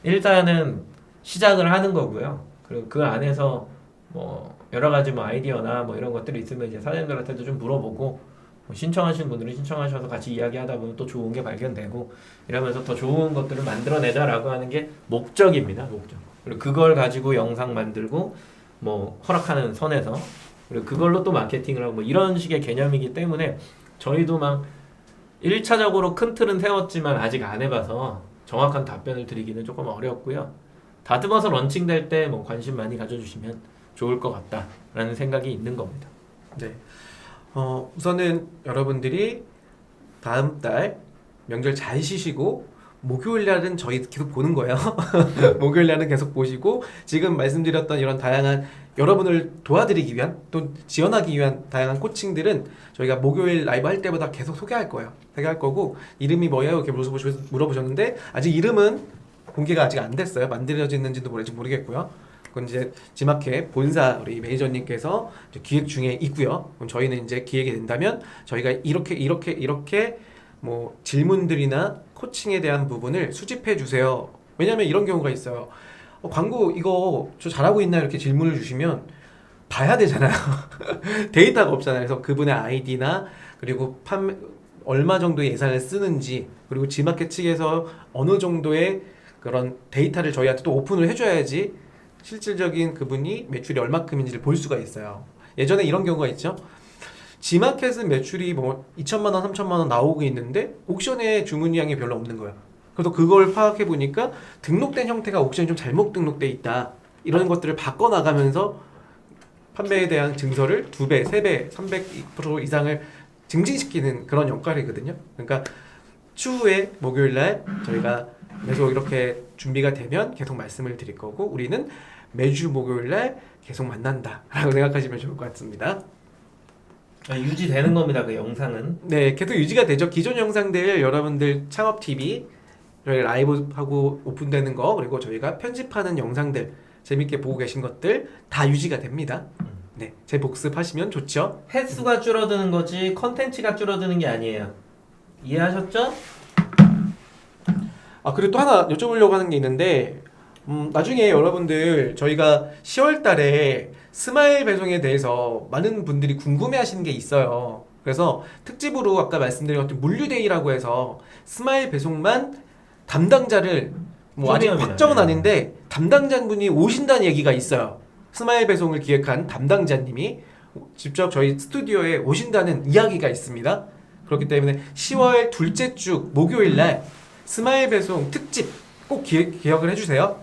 일단은 시작을 하는 거고요. 그리고 그 안에서 뭐 여러 가지 뭐 아이디어나 뭐 이런 것들이 있으면 이제 사장님들한테도 좀 물어보고 뭐 신청하신 분들은 신청하셔서 같이 이야기하다 보면 또 좋은 게 발견되고 이러면서 더 좋은 것들을 만들어내자라고 하는 게 목적입니다. 목적. 그리고 그걸 가지고 영상 만들고 뭐 허락하는 선에서 그리고 그걸로 또 마케팅을 하고 뭐 이런 식의 개념이기 때문에 저희도 막 1차적으로 큰 틀은 세웠지만 아직 안 해봐서 정확한 답변을 드리기는 조금 어렵고요. 다듬어서 런칭될 때 뭐 관심 많이 가져주시면 좋을 것 같다라는 생각이 있는 겁니다. 네. 우선은 여러분들이 다음 달 명절 잘 쉬시고 목요일 날은 저희 계속 보는 거예요. 목요일 날은 계속 보시고 지금 말씀드렸던 이런 다양한 여러분을 도와드리기 위한 또 지원하기 위한 다양한 코칭들은 저희가 목요일 라이브 할 때보다 계속 소개할 거예요. 소개할 거고 이름이 뭐예요? 이렇게 물어보셨는데 아직 이름은 공개가 아직 안 됐어요. 만들어졌는지도 모르겠고요. 그건 이제 지마켓 본사 우리 매니저님께서 이제 기획 중에 있고요. 그럼 저희는 이제 기획이 된다면 저희가 이렇게 뭐 질문들이나 코칭에 대한 부분을 수집해 주세요. 왜냐하면 이런 경우가 있어요. 광고 이거 저 잘하고 있나 이렇게 질문을 주시면 봐야 되잖아요. 데이터가 없잖아요. 그래서 그분의 아이디나 그리고 얼마 정도의 예산을 쓰는지 그리고 지마켓 측에서 어느 정도의 그런 데이터를 저희한테 또 오픈을 해줘야지 실질적인 그분이 매출이 얼마큼인지를 볼 수가 있어요. 예전에 이런 경우가 있죠. 지마켓은 매출이 뭐 2천만 원, 3천만 원 나오고 있는데 옥션에 주문량이 별로 없는 거예요. 그래서 그걸 파악해 보니까 등록된 형태가 옥션이 좀 잘못 등록돼 있다. 이런 것들을 바꿔 나가면서 판매에 대한 증서를 2배, 3배, 300% 이상을 증진시키는 그런 역할이거든요. 그러니까 추후에 목요일날 저희가 계속 이렇게 준비가 되면 계속 말씀을 드릴 거고 우리는 매주 목요일날 계속 만난다라고 생각하시면 좋을 것 같습니다. 유지되는 겁니다. 그 영상은. 네, 계속 유지가 되죠. 기존 영상들 여러분들 창업 TV 저희 라이브하고 오픈되는 거 그리고 저희가 편집하는 영상들 재밌게 보고 계신 것들 다 유지가 됩니다. 네, 재복습하시면 좋죠. 횟수가 줄어드는 거지 컨텐츠가 줄어드는 게 아니에요. 이해하셨죠? 그리고 또 하나 여쭤보려고 하는 게 있는데 나중에 여러분들 저희가 10월 달에 스마일 배송에 대해서 많은 분들이 궁금해 하시는 게 있어요. 그래서 특집으로 아까 말씀드린 것처럼 물류데이라고 해서 스마일 배송만 담당자를 아직 소개합니다. 확정은 아닌데 담당자분이 오신다는 얘기가 있어요. 스마일 배송을 기획한 담당자님이 직접 저희 스튜디오에 오신다는 이야기가 있습니다. 그렇기 때문에 10월 둘째 주 목요일 날 스마일 배송 특집 꼭 기억을 해주세요.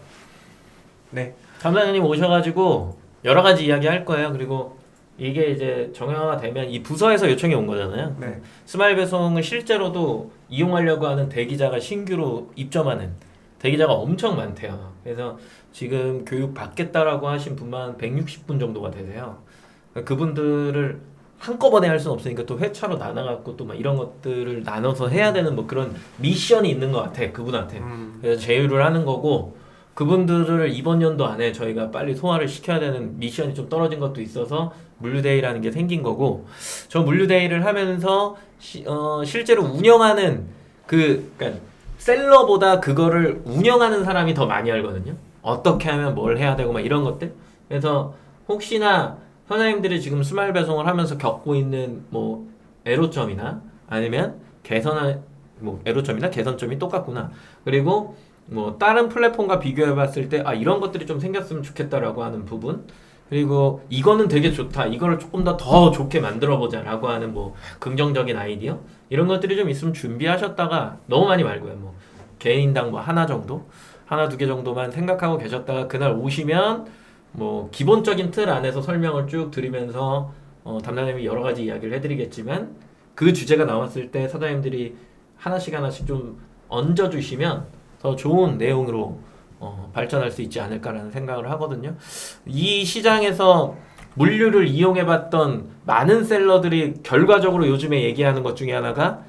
네. 담당자님 오셔가지고 여러 가지 이야기 할 거예요. 그리고 이게 이제 정형화가 되면 이 부서에서 요청이 온 거잖아요. 네. 스마일 배송을 실제로도 이용하려고 하는 대기자가 신규로 입점하는 대기자가 엄청 많대요. 그래서 지금 교육 받겠다라고 하신 분만 160분 정도가 되세요. 그분들을 한꺼번에 할 수는 없으니까 또 회차로 나눠갖고 또 막 이런 것들을 나눠서 해야 되는 뭐 그런 미션이 있는 것 같아 그분한테. 그래서 제휴를 하는 거고 그분들을 이번 연도 안에 저희가 빨리 소화를 시켜야 되는 미션이 좀 떨어진 것도 있어서 물류데이라는 게 생긴 거고 저 물류데이를 하면서 실제로 운영하는 그러니까 셀러보다 그거를 운영하는 사람이 더 많이 알거든요. 어떻게 하면 뭘 해야 되고 막 이런 것들. 그래서 혹시나 현아님들이 지금 스마일 배송을 하면서 겪고 있는 뭐 애로점이나 아니면 애로점이나 개선점이 똑같구나. 그리고 뭐 다른 플랫폼과 비교해 봤을 때 이런 것들이 좀 생겼으면 좋겠다라고 하는 부분. 그리고 이거는 되게 좋다. 이거를 조금 더 좋게 만들어 보자라고 하는 뭐 긍정적인 아이디어. 이런 것들이 좀 있으면 준비하셨다가 너무 많이 말고요. 뭐 개인당 뭐 하나 정도, 하나 두 개 정도만 생각하고 계셨다가 그날 오시면 뭐 기본적인 틀 안에서 설명을 쭉 드리면서 담당자님이 여러 가지 이야기를 해드리겠지만 그 주제가 나왔을 때 사장님들이 하나씩 좀 얹어주시면 더 좋은 내용으로 발전할 수 있지 않을까라는 생각을 하거든요. 이 시장에서 물류를 이용해봤던 많은 셀러들이 결과적으로 요즘에 얘기하는 것 중에 하나가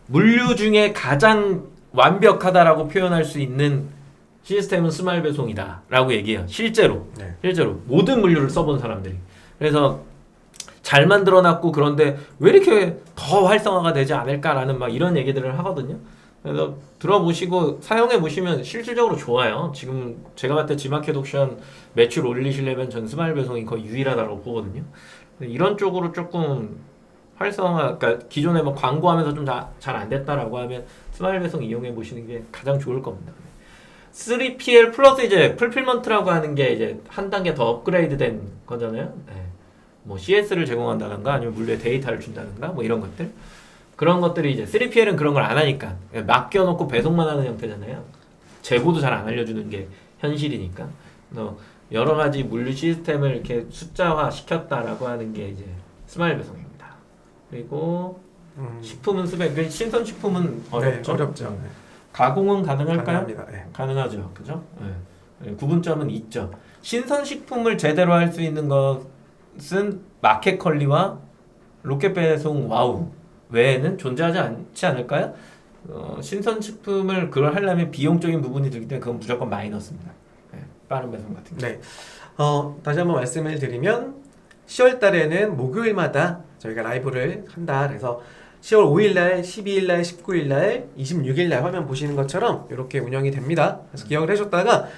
물류 중에 가장 완벽하다라고 표현할 수 있는 시스템은 스마일 배송이다 라고 얘기해요. 실제로 모든 물류를 써본 사람들이. 그래서 잘 만들어놨고 그런데 왜 이렇게 더 활성화가 되지 않을까라는 막 이런 얘기들을 하거든요. 그래서 들어보시고 사용해보시면 실질적으로 좋아요. 지금 제가 봤을 때 지마켓 옥션 매출 올리시려면 전 스마일 배송이 거의 유일하다고 보거든요. 이런 쪽으로 조금 활성화, 그러니까 기존에 뭐 광고하면서 좀 잘 안 됐다라고 하면 스마일 배송 이용해보시는 게 가장 좋을 겁니다. 3PL 플러스 이제 풀필먼트라고 하는 게 이제 한 단계 더 업그레이드된 거잖아요. 네. 뭐 CS를 제공한다든가 아니면 물류에 데이터를 준다든가 뭐 이런 것들. 그런 것들이 이제 3PL은 그런 걸 안 하니까 맡겨놓고 배송만 하는 형태잖아요. 재고도 잘 안 알려주는 게 현실이니까. 여러 가지 물류 시스템을 이렇게 숫자화 시켰다라고 하는 게 이제 스마일 배송입니다. 그리고 식품은 신선식품은 어렵죠. 네, 어렵죠. 네. 가공은 가능할까요? 가능합니다. 네. 가능하죠. 그죠? 네. 구분점은 있죠. 신선식품을 제대로 할 수 있는 것은 마켓컬리와 로켓배송 와우 외에는 존재하지 않지 않을까요? 신선식품을 그걸 하려면 비용적인 부분이 들기 때문에 그건 무조건 마이너스입니다. 네. 빠른 배송 같은 경우. 네. 다시 한번 말씀을 드리면 10월 달에는 목요일마다 저희가 라이브를 한다. 그래서 10월 5일날, 12일날, 19일날, 26일날 화면 보시는 것처럼 이렇게 운영이 됩니다. 그래서 기억을 해줬다가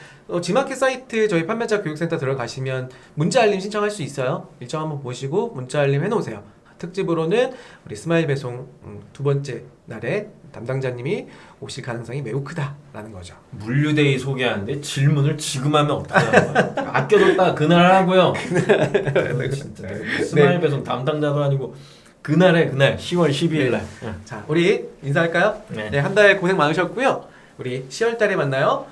지마켓 사이트 저희 판매자 교육센터 들어가시면 문자 알림 신청할 수 있어요. 일정 한번 보시고 문자 알림 해놓으세요. 특집으로는 우리 스마일 배송 두 번째 날에 담당자님이 오실 가능성이 매우 크다라는 거죠. 물류데이 소개하는데 질문을 지금 하면 어떡하냐고요. 아껴뒀다 그날 하고요. 진짜 스마일 배송 담당자도 아니고 그날 10월 12일 날. 자, 우리 인사할까요? 네. 네, 한 달 고생 많으셨고요. 우리 10월 달에 만나요.